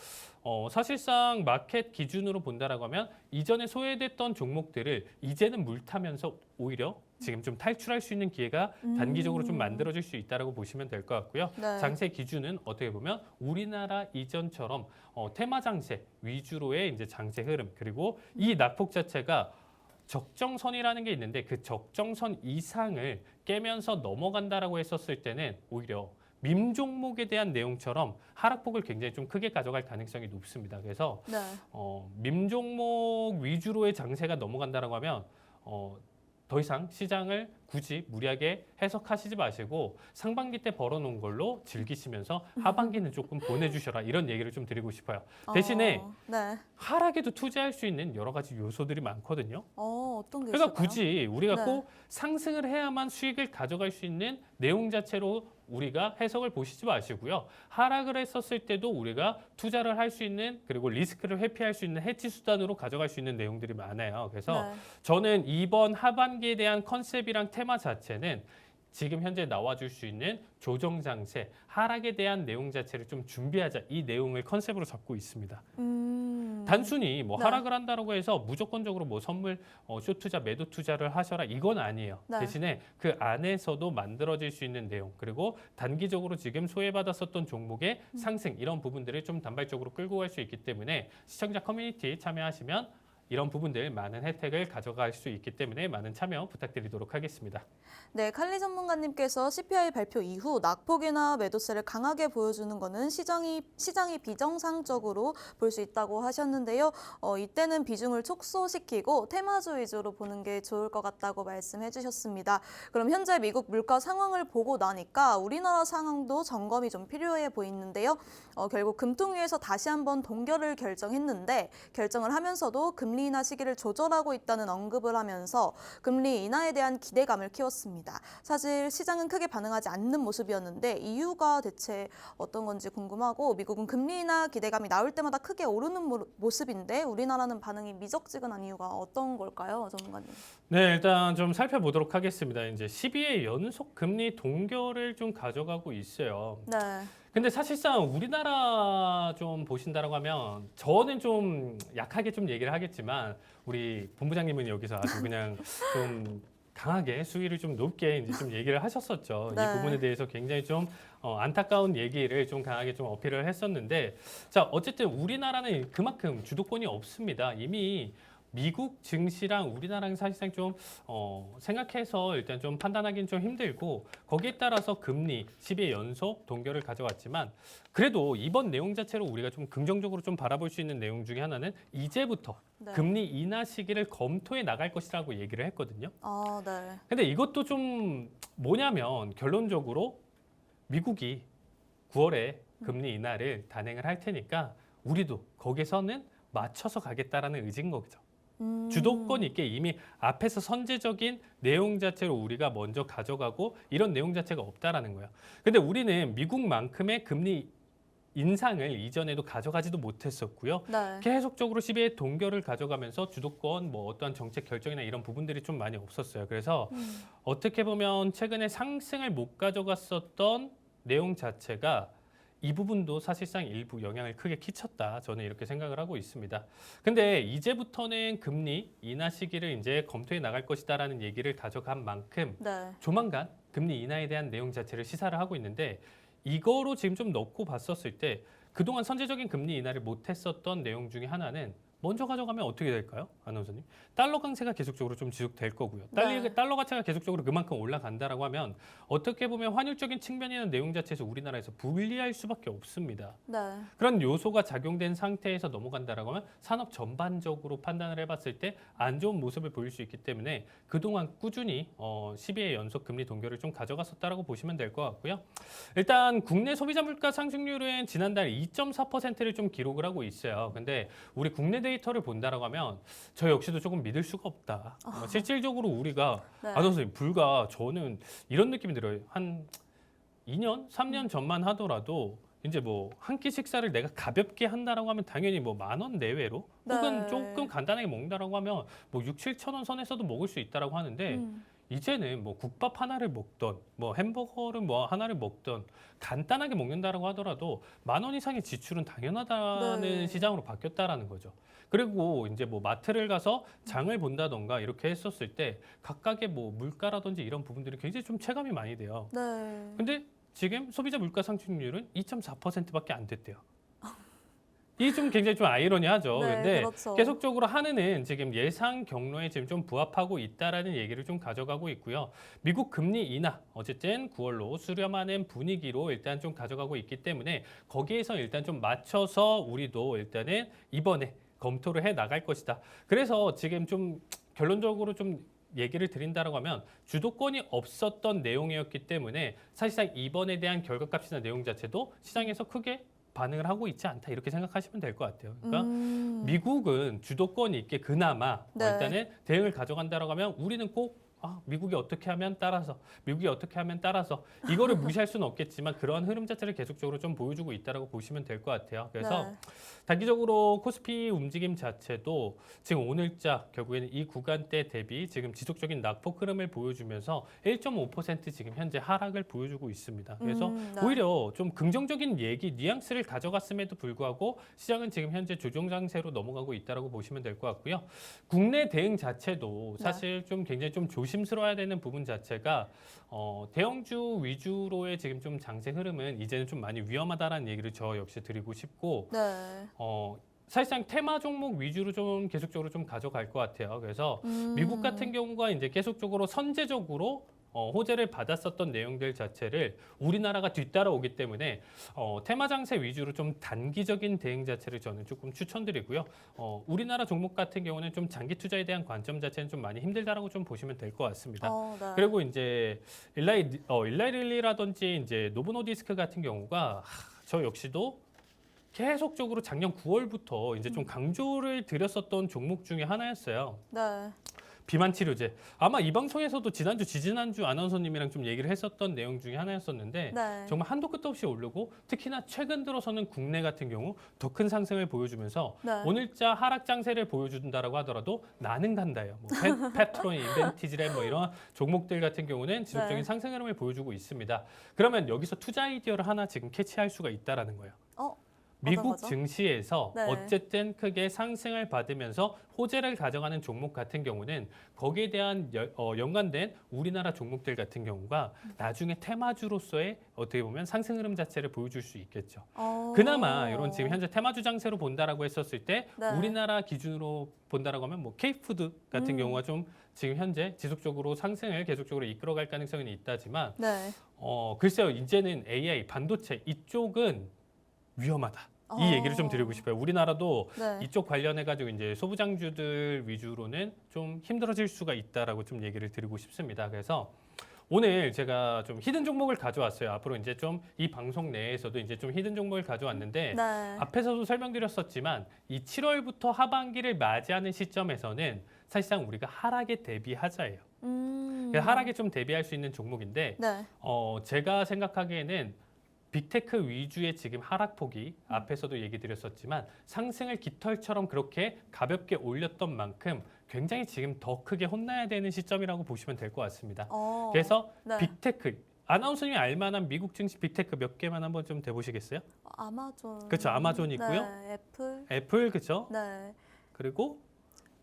사실상 마켓 기준으로 본다라고 하면 이전에 소외됐던 종목들을 이제는 물타면서 오히려 지금 좀 탈출할 수 있는 기회가 단기적으로 좀 만들어질 수 있다라고 보시면 될 것 같고요. 네. 장세 기준은 어떻게 보면 우리나라 이전처럼 테마 장세 위주로의 이제 장세 흐름 그리고 이 낙폭 자체가 적정선이라는 게 있는데 그 적정선 이상을 깨면서 넘어간다라고 했었을 때는 오히려 밈 종목에 대한 내용처럼 하락폭을 굉장히 좀 크게 가져갈 가능성이 높습니다. 그래서 네. 밈 종목 위주로의 장세가 넘어간다라고 하면 더 이상 시장을 굳이 무리하게 해석하시지 마시고 상반기 때 벌어놓은 걸로 즐기시면서 하반기는 조금 보내주셔라 이런 얘기를 좀 드리고 싶어요. 대신에 네. 하락에도 투자할 수 있는 여러 가지 요소들이 많거든요. 어떤 게 그러니까 있을까요? 굳이 우리가 네. 꼭 상승을 해야만 수익을 가져갈 수 있는 내용 자체로 우리가 해석을 보시지 마시고요. 하락을 했었을 때도 우리가 투자를 할 수 있는 그리고 리스크를 회피할 수 있는 해지 수단으로 가져갈 수 있는 내용들이 많아요. 그래서 네. 저는 이번 하반기에 대한 컨셉이랑 테마 자체는 지금 현재 나와줄 수 있는 조정 장세, 하락에 대한 내용 자체를 좀 준비하자 이 내용을 컨셉으로 잡고 있습니다. 단순히 뭐 네. 하락을 한다라고 해서 무조건적으로 뭐 선물 숏 투자, 매도 투자를 하셔라 이건 아니에요. 네. 대신에 그 안에서도 만들어질 수 있는 내용 그리고 단기적으로 지금 소외받았었던 종목의 상승 이런 부분들을 좀 단발적으로 끌고 갈 수 있기 때문에 시청자 커뮤니티 참여하시면 이런 부분들 많은 혜택을 가져갈 수 있기 때문에 많은 참여 부탁드리도록 하겠습니다. 네, 칼리 전문가님께서 CPI 발표 이후 낙폭이나 매도세를 강하게 보여주는 것은 시장이 비정상적으로 볼 수 있다고 하셨는데요. 이때는 비중을 축소시키고 테마주 위주로 보는 게 좋을 것 같다고 말씀해 주셨습니다. 그럼 현재 미국 물가 상황을 보고 나니까 우리나라 상황도 점검이 좀 필요해 보이는데요. 결국 금통위에서 다시 한번 동결을 결정을 하면서도 금리 인하 시기를 조절하고 있다는 언급을 하면서 금리 인하에 대한 기대감을 키웠습니다. 사실 시장은 크게 반응하지 않는 모습이었는데 이유가 대체 어떤 건지 궁금하고 미국은 금리 인하 기대감이 나올 때마다 크게 오르는 모습인데 우리나라는 반응이 미적지근한 이유가 어떤 걸까요, 전문가님? 네, 일단 좀 살펴보도록 하겠습니다. 이제 12회 연속 금리 동결을 좀 가져가고 있어요. 네. 근데 사실상 우리나라 좀 보신다라고 하면 저는 좀 약하게 좀 얘기를 하겠지만 우리 본부장님은 여기서 아주 그냥 좀 강하게 수위를 좀 높게 이제 좀 얘기를 하셨었죠. 네. 이 부분에 대해서 굉장히 좀 안타까운 얘기를 좀 강하게 좀 어필을 했었는데 자 어쨌든 우리나라는 그만큼 주도권이 없습니다. 이미 미국 증시랑 우리나라랑 사실상 좀 생각해서 일단 좀 판단하기는 좀 힘들고 거기에 따라서 금리 10의 연속 동결을 가져왔지만 그래도 이번 내용 자체로 우리가 좀 긍정적으로 좀 바라볼 수 있는 내용 중에 하나는 이제부터 네. 금리 인하 시기를 검토해 나갈 것이라고 얘기를 했거든요. 네. 근데 이것도 좀 뭐냐면 결론적으로 미국이 9월에 금리 인하를 단행을 할 테니까 우리도 거기서는 맞춰서 가겠다라는 의지인 거죠. 주도권 있게 이미 앞에서 선제적인 내용 자체로 우리가 먼저 가져가고 이런 내용 자체가 없다라는 거예요. 근데 우리는 미국만큼의 금리 인상을 이전에도 가져가지도 못했었고요. 네. 계속적으로 12회 동결을 가져가면서 주도권, 뭐 어떠한 정책 결정이나 이런 부분들이 좀 많이 없었어요. 그래서 어떻게 보면 최근에 상승을 못 가져갔었던 내용 자체가 이 부분도 사실상 일부 영향을 크게 끼쳤다. 저는 이렇게 생각을 하고 있습니다. 근데 이제부터는 금리 인하 시기를 이제 검토해 나갈 것이다라는 얘기를 가져간 만큼 네. 조만간 금리 인하에 대한 내용 자체를 시사를 하고 있는데 이거로 지금 좀 넣고 봤었을 때 그동안 선제적인 금리 인하를 못했었던 내용 중에 하나는 먼저 가져가면 어떻게 될까요? 아나운서님. 달러 강세가 계속적으로 좀 지속될 거고요. 네. 달러 가치가 계속적으로 그만큼 올라간다라고 하면 어떻게 보면 환율적인 측면이나 내용 자체에서 우리나라에서 불리할 수밖에 없습니다. 네. 그런 요소가 작용된 상태에서 넘어간다라고 하면 산업 전반적으로 판단을 해봤을 때 안 좋은 모습을 보일 수 있기 때문에 그동안 꾸준히 12회 연속 금리 동결을 좀 가져갔었다라고 보시면 될 것 같고요. 일단 국내 소비자 물가 상승률은 지난달 2.4%를 좀 기록을 하고 있어요. 근데 우리 국내 데이터를 본다라고 하면 저 역시도 조금 믿을 수가 없다. 실질적으로 우리가 네. 아나운서님 불과 저는 이런 느낌이 들어요. 한 2년, 3년 전만 하더라도 이제 뭐 한 끼 식사를 내가 가볍게 한다라고 하면 당연히 뭐 10,000원 내외로 혹은 네. 조금 간단하게 먹는다라고 하면 뭐 6-7천 원 선에서도 먹을 수 있다라고 하는데 이제는 뭐 국밥 하나를 먹던 뭐 햄버거를 뭐 하나를 먹던 간단하게 먹는다라고 하더라도 10,000원 이상의 지출은 당연하다는 네. 시장으로 바뀌었다라는 거죠. 그리고 이제 뭐 마트를 가서 장을 본다던가 이렇게 했었을 때 각각의 뭐 물가라든지 이런 부분들이 굉장히 좀 체감이 많이 돼요. 네. 근데 지금 소비자 물가 상승률은 2.4%밖에 안 됐대요. 이게 좀 굉장히 좀 아이러니하죠. 네, 근데 그렇죠. 계속적으로 한은은 지금 예상 경로에 지금 좀 부합하고 있다라는 얘기를 좀 가져가고 있고요. 미국 금리 인하 어쨌든 9월로 수렴하는 분위기로 일단 좀 가져가고 있기 때문에 거기에서 일단 좀 맞춰서 우리도 일단은 이번에 검토를 해 나갈 것이다. 그래서 지금 좀 결론적으로 좀 얘기를 드린다라고 하면 주도권이 없었던 내용이었기 때문에 사실상 이번에 대한 결과값이나 내용 자체도 시장에서 크게 반응을 하고 있지 않다 이렇게 생각하시면 될 것 같아요. 그러니까 미국은 주도권이 있게 그나마 네. 일단은 대응을 가져간다라고 하면 우리는 꼭 미국이 어떻게 하면 따라서 미국이 어떻게 하면 따라서 이거를 무시할 수는 없겠지만 그러한 흐름 자체를 계속적으로 좀 보여주고 있다라고 보시면 될 것 같아요. 그래서 네. 단기적으로 코스피 움직임 자체도 지금 오늘자 결국에는 이 구간대 대비 지금 지속적인 낙폭 흐름을 보여주면서 1.5% 지금 현재 하락을 보여주고 있습니다. 그래서 네. 오히려 좀 긍정적인 얘기, 뉘앙스를 가져갔음에도 불구하고 시장은 지금 현재 조정 장세로 넘어가고 있다라고 보시면 될 것 같고요. 국내 대응 자체도 사실 좀 굉장히 좀 조심스러워야 되는 부분 자체가 대형주 위주로의 지금 좀 장세 흐름은 이제는 좀 많이 위험하다라는 얘기를 저 역시 드리고 싶고 네. 사실상 테마 종목 위주로 좀 계속적으로 좀 가져갈 것 같아요. 그래서 미국 같은 경우가 이제 계속적으로 선제적으로 호재를 받았었던 내용들 자체를 우리나라가 뒤따라오기 때문에 테마 장세 위주로 좀 단기적인 대응 자체를 저는 조금 추천드리고요. 우리나라 종목 같은 경우는 좀 장기 투자에 대한 관점 자체는 좀 많이 힘들다라고 좀 보시면 될 것 같습니다. 네. 그리고 이제 일라이릴리라든지 이제 노보노디스크 같은 경우가 저 역시도 계속적으로 작년 9월부터 이제 좀 강조를 드렸었던 종목 중에 하나였어요. 네. 비만 치료제. 아마 이 방송에서도 지난주, 지지난주 아나운서님이랑 좀 얘기를 했었던 내용 중에 하나였었는데 네. 정말 한도 끝도 없이 오르고 특히나 최근 들어서는 국내 같은 경우 더 큰 상승을 보여주면서 네. 오늘자 하락 장세를 보여준다라고 하더라도 나는 간다요. 뭐 페트론, 인벤티지랩 뭐 이런 종목들 같은 경우는 지속적인 네. 상승 흐름을 보여주고 있습니다. 그러면 여기서 투자 아이디어를 하나 지금 캐치할 수가 있다라는 거예요. 미국 거죠? 증시에서 네. 어쨌든 크게 상승을 받으면서 호재를 가져가는 종목 같은 경우는 거기에 대한 연관된 우리나라 종목들 같은 경우가 나중에 테마주로서의 어떻게 보면 상승 흐름 자체를 보여줄 수 있겠죠. 그나마 이런 지금 현재 테마주 장세로 본다라고 했었을 때 네. 우리나라 기준으로 본다라고 하면 뭐 K푸드 같은 경우가 좀 지금 현재 지속적으로 상승을 계속적으로 이끌어갈 가능성이 있다지만 네. 글쎄요 이제는 AI 반도체 이쪽은 위험하다. 이 얘기를 좀 드리고 싶어요. 우리나라도 네. 이쪽 관련해 가지고 이제 소부장주들 위주로는 좀 힘들어질 수가 있다라고 좀 얘기를 드리고 싶습니다. 그래서 오늘 제가 좀 히든 종목을 가져왔어요. 앞으로 이제 좀 이 방송 내에서도 이제 좀 히든 종목을 가져왔는데 네. 앞에서도 설명드렸었지만 이 7월부터 하반기를 맞이하는 시점에서는 사실상 우리가 하락에 대비하자예요. 그래서 하락에 좀 대비할 수 있는 종목인데 네. 제가 생각하기에는 빅테크 위주의 지금 하락폭이 앞에서도 얘기 드렸었지만 상승을 깃털처럼 그렇게 가볍게 올렸던 만큼 굉장히 지금 더 크게 혼나야 되는 시점이라고 보시면 될 것 같습니다. 그래서 네. 빅테크 아나운서님이 알만한 미국 증시 빅테크 몇 개만 한번 좀 대보시겠어요? 아마존. 그렇죠. 아마존 있고요. 네. 애플. 애플 그렇죠. 네. 그리고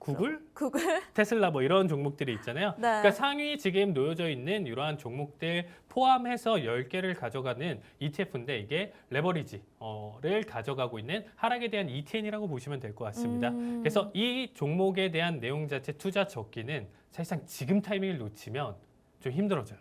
구글, 구글. 테슬라 뭐 이런 종목들이 있잖아요. 네. 그러니까 상위 지금 놓여져 있는 이러한 종목들 포함해서 10개를 가져가는 ETF인데 이게 레버리지를 가져가고 있는 하락에 대한 ETN이라고 보시면 될 것 같습니다. 그래서 이 종목에 대한 내용 자체 투자 적기는 사실상 지금 타이밍을 놓치면 좀 힘들어져요.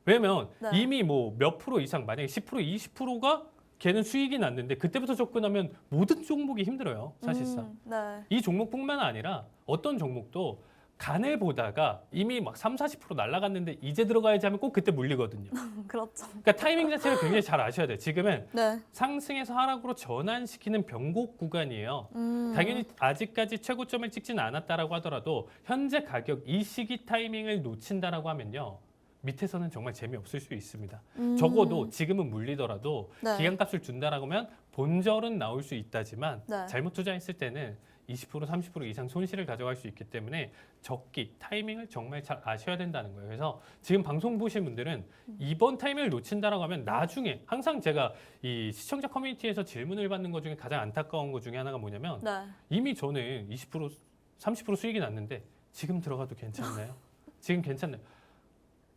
왜냐면 네. 이미 뭐 몇 프로 이상 만약에 10% 20%가 걔는 수익이 났는데 그때부터 접근하면 모든 종목이 힘들어요. 사실상. 네. 이 종목뿐만 아니라 어떤 종목도 간을 보다가 이미 막 3, 40% 날아갔는데 이제 들어가야지 하면 꼭 그때 물리거든요. 그렇죠. 그러니까 타이밍 자체를 굉장히 잘 아셔야 돼요. 지금은 네. 상승에서 하락으로 전환시키는 변곡 구간이에요. 당연히 아직까지 최고점을 찍지는 않았다라고 하더라도 현재 가격 이 시기 타이밍을 놓친다라고 하면요. 밑에서는 정말 재미없을 수 있습니다. 적어도 지금은 물리더라도 네. 기간값을 준다라고 하면 본절은 나올 수 있다지만 네. 잘못 투자했을 때는 20% 30% 이상 손실을 가져갈 수 있기 때문에 적기 타이밍을 정말 잘 아셔야 된다는 거예요. 그래서 지금 방송 보신 분들은 이번 타이밍을 놓친다라고 하면 나중에 항상 제가 이 시청자 커뮤니티에서 질문을 받는 것 중에 가장 안타까운 것 중에 하나가 뭐냐면 네. 이미 저는 20% 30% 수익이 났는데 지금 들어가도 괜찮나요? 지금 괜찮나요?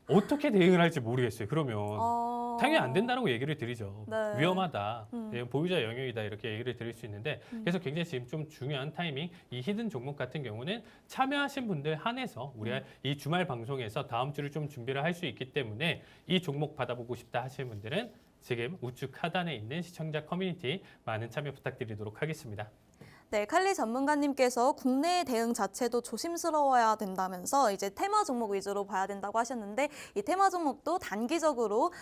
어떻게 대응을 할지 모르겠어요. 그러면 당연히 안 된다라고 얘기를 드리죠. 네. 위험하다, 보유자 영역이다 이렇게 얘기를 드릴 수 있는데 그래서 굉장히 지금 좀 중요한 타이밍 이 히든 종목 같은 경우는 참여하신 분들 한해서 우리가 이 주말 방송에서 다음 주를 좀 준비를 할 수 있기 때문에 이 종목 받아보고 싶다 하시는 분들은 지금 우측 하단에 있는 시청자 커뮤니티 많은 참여 부탁드리도록 하겠습니다. 네, 칼리 전문가님께서 국내 대응 자체도 조심스러워야 된다면서 이제 테마 종목 위주로 봐야 된다고 하셨는데 이 테마 종목도 단기적으로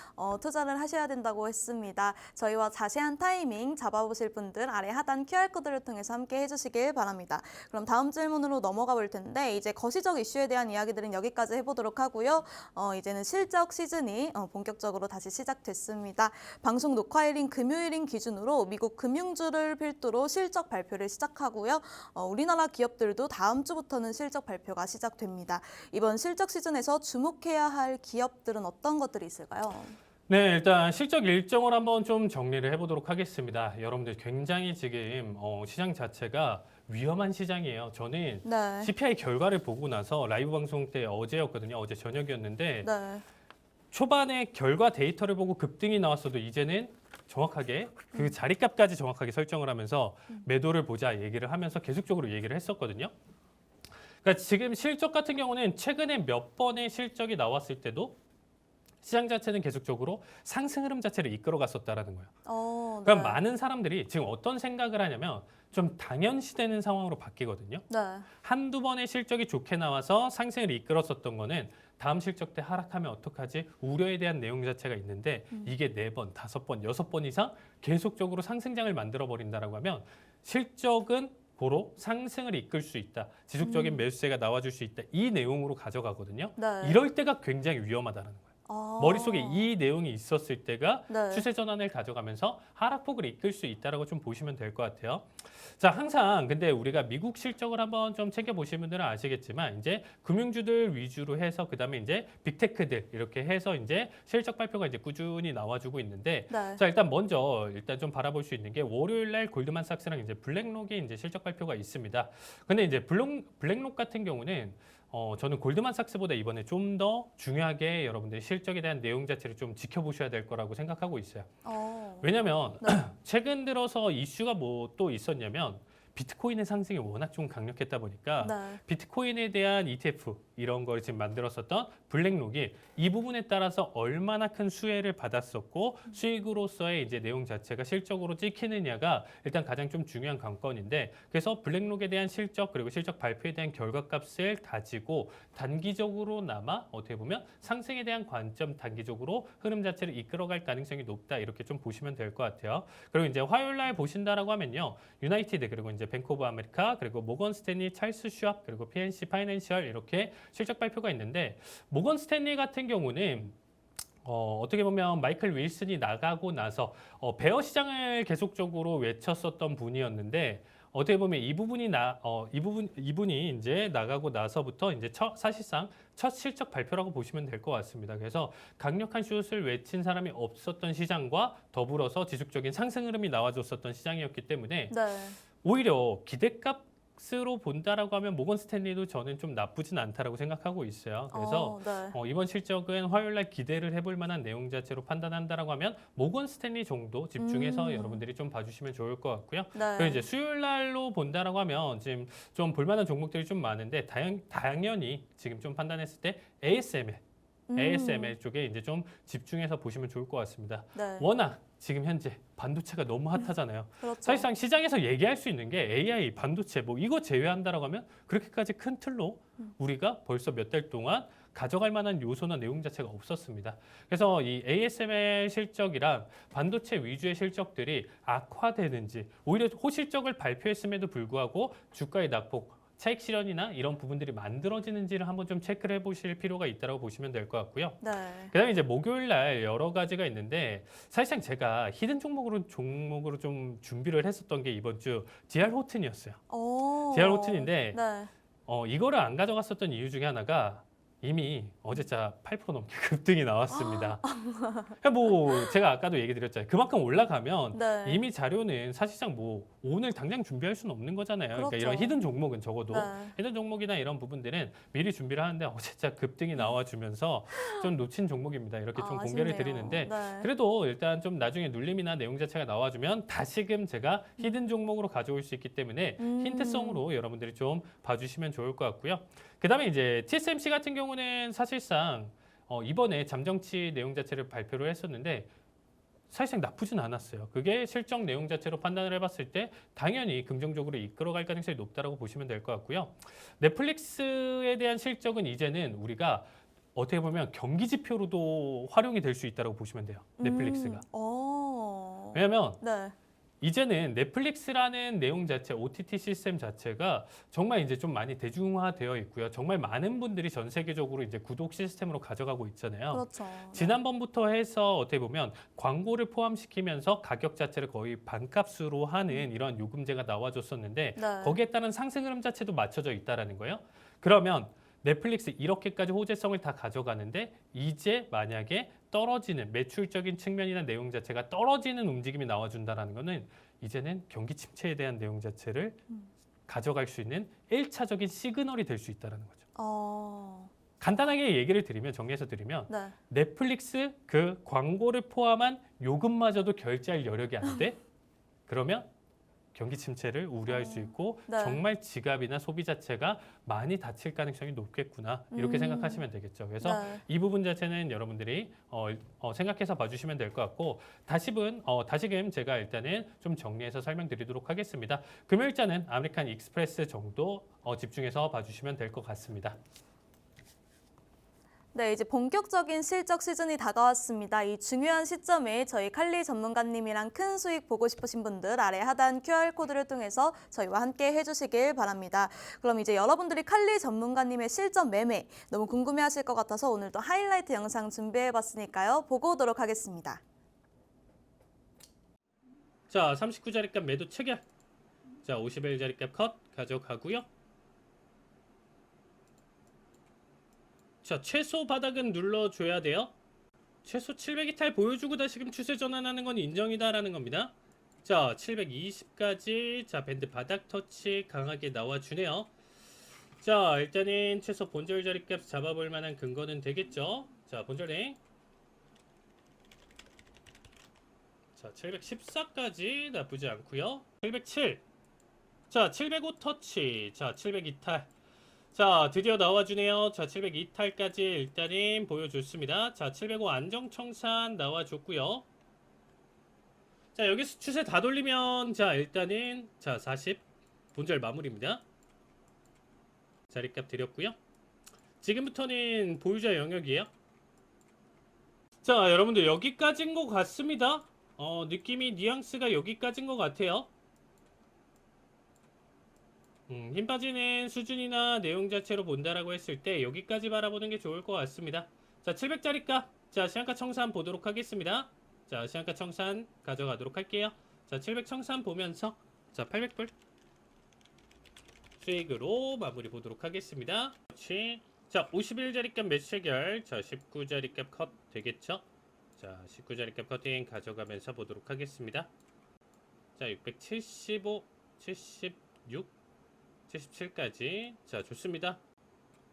투자를 하셔야 된다고 했습니다. 저희와 자세한 타이밍 잡아보실 분들 아래 하단 QR코드를 통해서 함께 해주시길 바랍니다. 그럼 다음 질문으로 넘어가 볼 텐데 이제 거시적 이슈에 대한 이야기들은 여기까지 해보도록 하고요. 이제는 실적 시즌이 본격적으로 다시 시작됐습니다. 방송 녹화일인 금요일인 기준으로 미국 금융주를 필두로 실적 발표를 시작하고요. 우리나라 기업들도 다음 주부터는 실적 발표가 시작됩니다. 이번 실적 시즌에서 주목해야 할 기업들은 어떤 것들이 있을까요? 네, 일단 실적 일정을 한번 좀 정리를 해보도록 하겠습니다. 여러분들 굉장히 지금 시장 자체가 위험한 시장이에요. 저는 네. CPI 결과를 보고 나서 라이브 방송 때 어제였거든요. 어제 저녁이었는데 네. 초반에 결과 데이터를 보고 급등이 나왔어도 이제는 정확하게 그 자리값까지 정확하게 설정을 하면서 매도를 보자 얘기를 하면서 계속적으로 얘기를 했었거든요. 그러니까 지금 실적 같은 경우는 최근에 몇 번의 실적이 나왔을 때도 시장 자체는 계속적으로 상승 흐름 자체를 이끌어 갔었다라는 거예요. 그럼 네. 많은 사람들이 지금 어떤 생각을 하냐면 좀 당연시되는 상황으로 바뀌거든요. 네. 한두 번의 실적이 좋게 나와서 상승을 이끌었었던 거는 다음 실적 때 하락하면 어떡하지? 우려에 대한 내용 자체가 있는데 이게 4번, 5번, 6번 이상 계속적으로 상승장을 만들어버린다라고 하면 실적은 고로 상승을 이끌 수 있다. 지속적인 매수세가 나와줄 수 있다. 이 내용으로 가져가거든요. 네. 이럴 때가 굉장히 위험하다는 거예요. 머릿속에 이 내용이 있었을 때가 네. 추세 전환을 가져가면서 하락폭을 이끌 수 있다라고 좀 보시면 될 것 같아요. 자, 항상 근데 우리가 미국 실적을 한번 좀 챙겨보시는 분들은 아시겠지만 이제 금융주들 위주로 해서 그다음에 이제 빅테크들 이렇게 해서 이제 실적 발표가 이제 꾸준히 나와주고 있는데 네. 자, 일단 좀 바라볼 수 있는 게 월요일 날 골드만삭스랑 이제 블랙록의 이제 실적 발표가 있습니다. 근데 이제 블랙록 같은 경우는 저는 골드만삭스보다 이번에 좀 더 중요하게 여러분들 실적에 대한 내용 자체를 좀 지켜보셔야 될 거라고 생각하고 있어요. 왜냐하면 네. 최근 들어서 이슈가 뭐 또 있었냐면 비트코인의 상승이 워낙 좀 강력했다 보니까 네. 비트코인에 대한 ETF 이런 걸 지금 만들었었던 블랙록이 이 부분에 따라서 얼마나 큰 수혜를 받았었고 수익으로서의 이제 내용 자체가 실적으로 찍히느냐가 일단 가장 좀 중요한 관건인데 그래서 블랙록에 대한 실적 그리고 실적 발표에 대한 결과값을 가지고 단기적으로나마 어떻게 보면 상승에 대한 관점 단기적으로 흐름 자체를 이끌어갈 가능성이 높다 이렇게 좀 보시면 될 것 같아요. 그리고 이제 화요일 날 보신다라고 하면요. 유나이티드 그리고 이제 뱅크 오브 아메리카 그리고 모건 스탠리 찰스 슈왑 그리고 PNC 파이낸셜 이렇게 실적 발표가 있는데 모건 스탠리 같은 경우는 어떻게 보면 마이클 윌슨이 나가고 나서 베어 시장을 계속적으로 외쳤었던 분이었는데 어떻게 보면 이분이 이제 나가고 나서부터 이제 사실상 첫 실적 발표라고 보시면 될 것 같습니다. 그래서 강력한 슛을 외친 사람이 없었던 시장과 더불어서 지속적인 상승 흐름이 나와줬었던 시장이었기 때문에 네. 오히려 기대값 넷플릭스로 본다라고 하면 모건 스탠리도 저는 좀 나쁘진 않다라고 생각하고 있어요. 그래서 네. 이번 실적은 화요일 날 기대를 해볼 만한 내용 자체로 판단한다라고 하면 모건 스탠리 정도 집중해서 여러분들이 좀 봐주시면 좋을 것 같고요. 네. 그리고 이제 수요일 날로 본다라고 하면 지금 좀 볼만한 종목들이 좀 많은데 당연히 지금 좀 판단했을 때 ASML 쪽에 이제 좀 집중해서 보시면 좋을 것 같습니다. 네. 워낙 지금 현재 반도체가 너무 핫하잖아요. 그렇죠. 사실상 시장에서 얘기할 수 있는 게 AI, 반도체 뭐 이거 제외한다라고 하면 그렇게까지 큰 틀로 우리가 벌써 몇 달 동안 가져갈 만한 요소나 내용 자체가 없었습니다. 그래서 이 ASML 실적이랑 반도체 위주의 실적들이 악화되는지 오히려 호실적을 발표했음에도 불구하고 주가의 낙폭 차익 실현이나 이런 부분들이 만들어지는지를 한번 좀 체크를 해보실 필요가 있다고 보시면 될 것 같고요. 네. 그다음에 이제 목요일 날 여러 가지가 있는데 사실상 제가 히든 종목으로 좀 준비를 했었던 게 이번 주 DR 호튼이었어요. DR 호튼인데 네. 이거를 안 가져갔었던 이유 중에 하나가 이미 어제자 8% 넘게 급등이 나왔습니다. 그러니까 뭐 제가 아까도 얘기 드렸잖아요. 그만큼 올라가면 네. 이미 자료는 사실상 뭐 오늘 당장 준비할 수는 없는 거잖아요. 그러니까 그렇죠. 이런 히든 종목은 적어도 네. 히든 종목이나 이런 부분들은 미리 준비를 하는데 어제자 급등이 나와주면서 좀 놓친 종목입니다. 이렇게 좀 공개를 아쉽네요. 드리는데 네. 그래도 일단 좀 나중에 눌림이나 내용 자체가 나와주면 다시금 제가 히든 종목으로 가져올 수 있기 때문에 힌트성으로 여러분들이 좀 봐주시면 좋을 것 같고요. 그다음에 이제 TSMC 같은 경우는 사실상 이번에 잠정치 내용 자체를 발표를 했었는데 사실상 나쁘진 않았어요. 그게 실적 내용 자체로 판단을 해봤을 때 당연히 긍정적으로 이끌어갈 가능성이 높다라고 보시면 될 것 같고요. 넷플릭스에 대한 실적은 이제는 우리가 어떻게 보면 경기 지표로도 활용이 될 수 있다고 보시면 돼요. 넷플릭스가. 왜냐하면 네. 이제는 넷플릭스라는 내용 자체, OTT 시스템 자체가 정말 이제 좀 많이 대중화되어 있고요. 정말 많은 분들이 전 세계적으로 이제 구독 시스템으로 가져가고 있잖아요. 그렇죠. 지난번부터 해서 어떻게 보면 광고를 포함시키면서 가격 자체를 거의 반값으로 하는 이런 요금제가 나와줬었는데 네. 거기에 따른 상승 흐름 자체도 맞춰져 있다라는 거예요. 그러면 넷플릭스 이렇게까지 호재성을 다 가져가는데 이제 만약에 떨어지는 매출적인 측면이나 내용 자체가 떨어지는 움직임이 나와준다는 거는 이제는 경기 침체에 대한 내용 자체를 가져갈 수 있는 1차적인 시그널이 될 수 있다는 거죠. 간단하게 얘기를 드리면 정리해서 드리면 네. 넷플릭스 그 광고를 포함한 요금마저도 결제할 여력이 안 돼? 그러면 경기 침체를 우려할 수 있고 네. 정말 지갑이나 소비 자체가 많이 다칠 가능성이 높겠구나 이렇게 생각하시면 되겠죠. 그래서 네. 이 부분 자체는 여러분들이 생각해서 봐주시면 될 것 같고 다시금 제가 일단은 좀 정리해서 설명드리도록 하겠습니다. 금요일자는 아메리칸 익스프레스 정도 집중해서 봐주시면 될 것 같습니다. 네, 이제 본격적인 실적 시즌이 다가왔습니다. 이 중요한 시점에 저희 칼리 전문가님이랑 큰 수익 보고 싶으신 분들 아래 하단 QR코드를 통해서 저희와 함께 해주시길 바랍니다. 그럼 이제 여러분들이 칼리 전문가님의 실전 매매 너무 궁금해하실 것 같아서 오늘도 하이라이트 영상 준비해봤으니까요. 보고 오도록 하겠습니다. 자, 39자리값 매도 체결. 자, 51자리값 컷 가져가고요. 자, 최소 바닥은 눌러줘야 돼요. 최소 700이탈 보여주고 다시금 추세 전환하는 건 인정이다라는 겁니다. 자, 720까지 자 밴드 바닥 터치 강하게 나와주네요. 자, 일단은 최소 본절 자리값 잡아볼 만한 근거는 되겠죠. 자, 본절행. 자, 714까지 나쁘지 않고요. 707. 자, 705 터치. 자, 702탈. 자, 드디어 나와주네요. 자, 702탈까지 일단은 보여줬습니다. 자, 705 안정청산 나와줬고요. 자, 여기서 추세 다 돌리면 자, 일단은 자, 40 본절 마무리입니다. 자리값 드렸고요. 지금부터는 보유자 영역이에요. 자, 여러분들 여기까지인 것 같습니다. 느낌이 뉘앙스가 여기까지인 것 같아요. 힘 빠지는 수준이나 내용 자체로 본다라고 했을 때 여기까지 바라보는 게 좋을 것 같습니다. 자, 700짜리가 자, 시한가 청산 보도록 하겠습니다. 자, 시한가 청산 가져가도록 할게요. 자, 700 청산 보면서 자, 800불 수익으로 마무리 보도록 하겠습니다. 그렇지. 자, 51자리값 매수 체결. 자, 19자리값 컷 되겠죠? 자, 19자리값 커팅 가져가면서 보도록 하겠습니다. 자, 675, 76 77까지. 자, 좋습니다.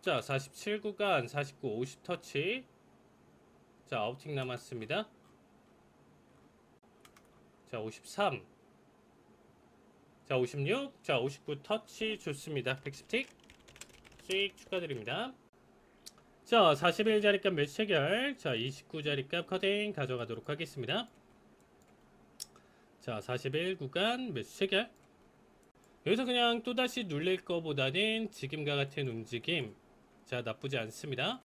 자, 47 구간, 49, 50 터치. 자, 아웃팅 남았습니다. 자, 53. 자, 56. 자, 59 터치 좋습니다. 110틱. 수익 축하드립니다. 자, 41 자리값 매수 체결. 자, 29 자리값 커팅 가져가도록 하겠습니다. 자, 41 구간 매수 체결. 여기서 그냥 또다시 눌릴 거보다는 지금과 같은 움직임. 자, 나쁘지 않습니다.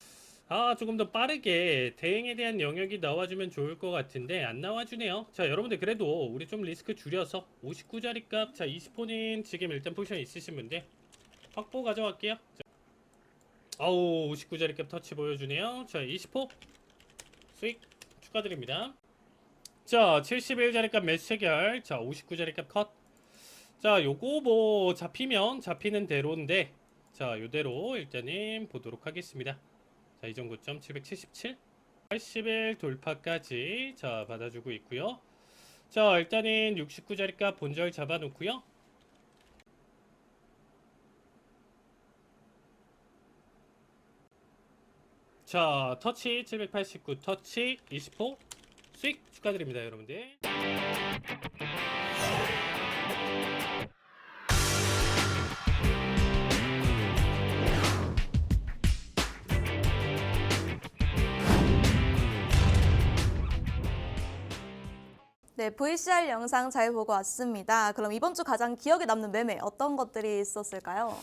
조금 더 빠르게 대응에 대한 영역이 나와주면 좋을 것 같은데 안 나와주네요. 자, 여러분들 그래도 우리 좀 리스크 줄여서 59자리 값, 자, 20호는 지금 일단 포지션 있으신 분들 확보 가져갈게요. 자, 59자리 값 터치 보여주네요. 자, 20호 수익 축하드립니다. 자, 71자리 값 매수 체결. 자, 59자리 값 컷. 자, 요거 뭐 잡히는 대로인데, 자, 요대로 일단은 보도록 하겠습니다. 자, 이전 고점 777, 80일 돌파까지 자 받아주고 있고요. 자, 일단은 69자리 값 본절 잡아놓고요. 자, 터치 789 터치 20호 수익 축하드립니다, 여러분들. 네, VCR 영상 잘 보고 왔습니다. 그럼 이번 주 가장 기억에 남는 매매 어떤 것들이 있었을까요?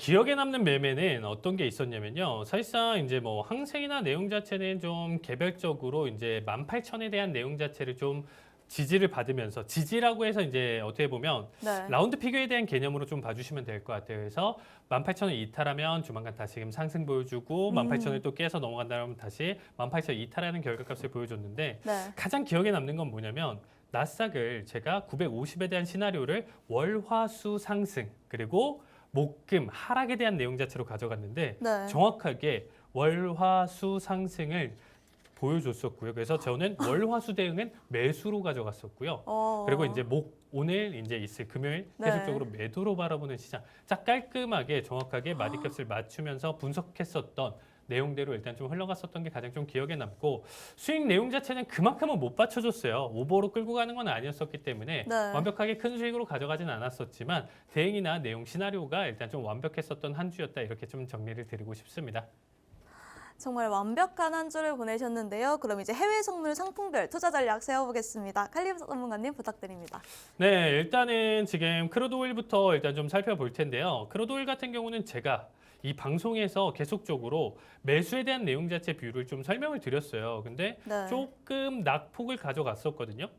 기억에 남는 매매는 어떤 게 있었냐면요. 사실상 이제 뭐 항생이나 내용 자체는 좀 개별적으로 이제 18,000에 대한 내용 자체를 좀 지지를 받으면서, 지지라고 해서 이제 어떻게 보면 네. 라운드 피겨에 대한 개념으로 좀 봐주시면 될 것 같아요. 그래서 18,000을 이탈하면 조만간 다시 지금 상승 보여주고 18,000을 또 깨서 넘어간다면 다시 18,000을 이탈하는 결과값을 보여줬는데, 네. 가장 기억에 남는 건 뭐냐면 나스닥을 제가 950에 대한 시나리오를 월, 화, 수 상승 그리고 목, 금 하락에 대한 내용 자체로 가져갔는데 네. 정확하게 월, 화, 수 상승을 보여줬었고요. 그래서 저는 월, 화, 수 대응은 매수로 가져갔었고요. 그리고 이제 오늘 이제 있을 금요일 네. 계속적으로 매도로 바라보는 시장, 딱 깔끔하게 정확하게 마디값을 맞추면서 분석했었던 내용대로 일단 좀 흘러갔었던 게 가장 좀 기억에 남고, 수익 내용 자체는 그만큼은 못 받쳐줬어요. 오버로 끌고 가는 건 아니었었기 때문에 네. 완벽하게 큰 수익으로 가져가진 않았었지만 대응이나 내용 시나리오가 일단 좀 완벽했었던 한 주였다, 이렇게 좀 정리를 드리고 싶습니다. 정말 완벽한 한 주를 보내셨는데요. 그럼 이제 해외 선물 상품별 투자 전략 세워보겠습니다. 칼리브 전문가님 부탁드립니다. 네, 일단은 지금 크루드오일부터 일단 좀 살펴볼 텐데요. 크루드오일 같은 경우는 제가 이 방송에서 계속적으로 매수에 대한 내용 자체 비율을 좀 설명을 드렸어요. 근데 네. 조금 낙폭을 가져갔었거든요.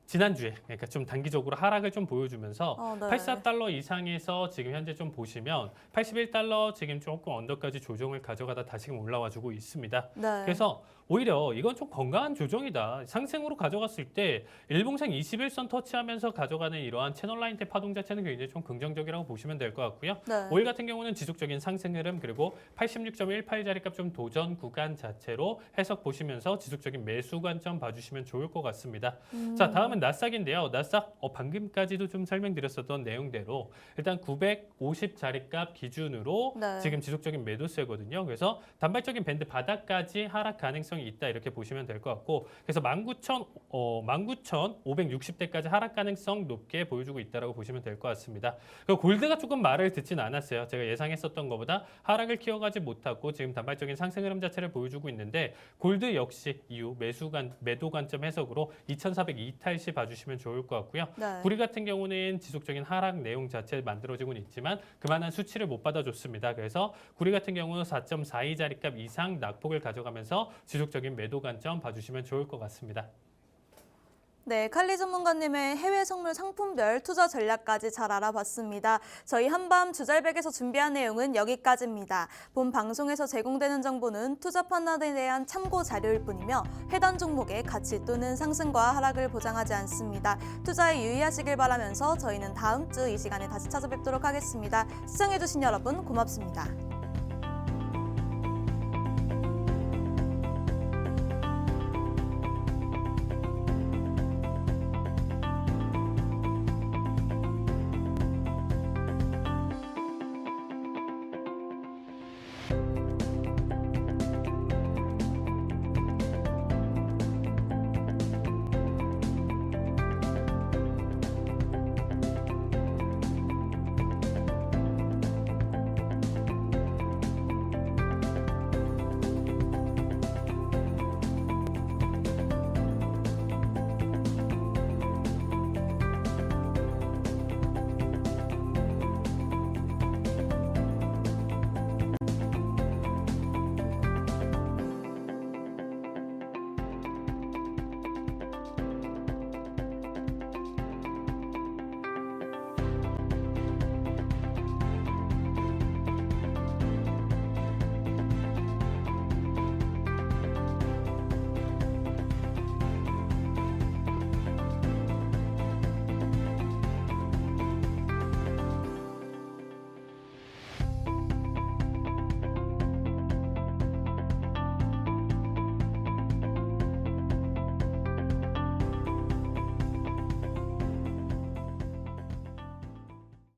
지난주에, 그러니까 좀 단기적으로 하락을 좀 보여주면서 네. 84달러 이상에서 지금 현재 좀 보시면 81달러 지금 조금 언더까지 조정을 가져가다 다시금 올라와주고 있습니다. 네. 그래서 오히려 이건 좀 건강한 조정이다. 상승으로 가져갔을 때 일봉상 21선 터치하면서 가져가는 이러한 채널 라인대 파동 자체는 굉장히 좀 긍정적이라고 보시면 될 것 같고요. 네. 5일 같은 경우는 지속적인 상승 흐름, 그리고 86.18 자리값 좀 도전 구간 자체로 해석 보시면서 지속적인 매수 관점 봐주시면 좋을 것 같습니다. 자, 다음은 나스닥인데요. 나스닥 방금까지도 좀 설명드렸었던 내용대로 일단 950 자리값 기준으로 네. 지금 지속적인 매도세거든요. 그래서 단발적인 밴드 바닥까지 하락 가능성이 있다, 이렇게 보시면 될 것 같고, 그래서 19,560대까지 하락 가능성 높게 보여주고 있다라고 보시면 될 것 같습니다. 그리고 골드가 조금 말을 듣진 않았어요. 제가 예상했었던 것보다 하락을 키워가지 못하고 지금 단발적인 상승 흐름 자체를 보여주고 있는데, 골드 역시 이후 매도 관점 해석으로 2,400 이탈 시 봐주시면 좋을 것 같고요. 네. 구리 같은 경우는 지속적인 하락 내용 자체 만들어지고는 있지만 그만한 수치를 못 받아줬습니다. 그래서 구리 같은 경우는 4.42 자리값 이상 낙폭을 가져가면서 지속적인 매도 관점 봐주시면 좋을 것 같습니다. 네, 칼리 전문가님의 해외 선물 상품별 투자 전략까지 잘 알아봤습니다. 저희 한밤 주잘백에서 준비한 내용은 여기까지입니다. 본 방송에서 제공되는 정보는 투자 판단에 대한 참고 자료일 뿐이며 해당 종목의 가치 또는 상승과 하락을 보장하지 않습니다. 투자에 유의하시길 바라면서 저희는 다음 주 이 시간에 다시 찾아뵙도록 하겠습니다. 시청해주신 여러분 고맙습니다.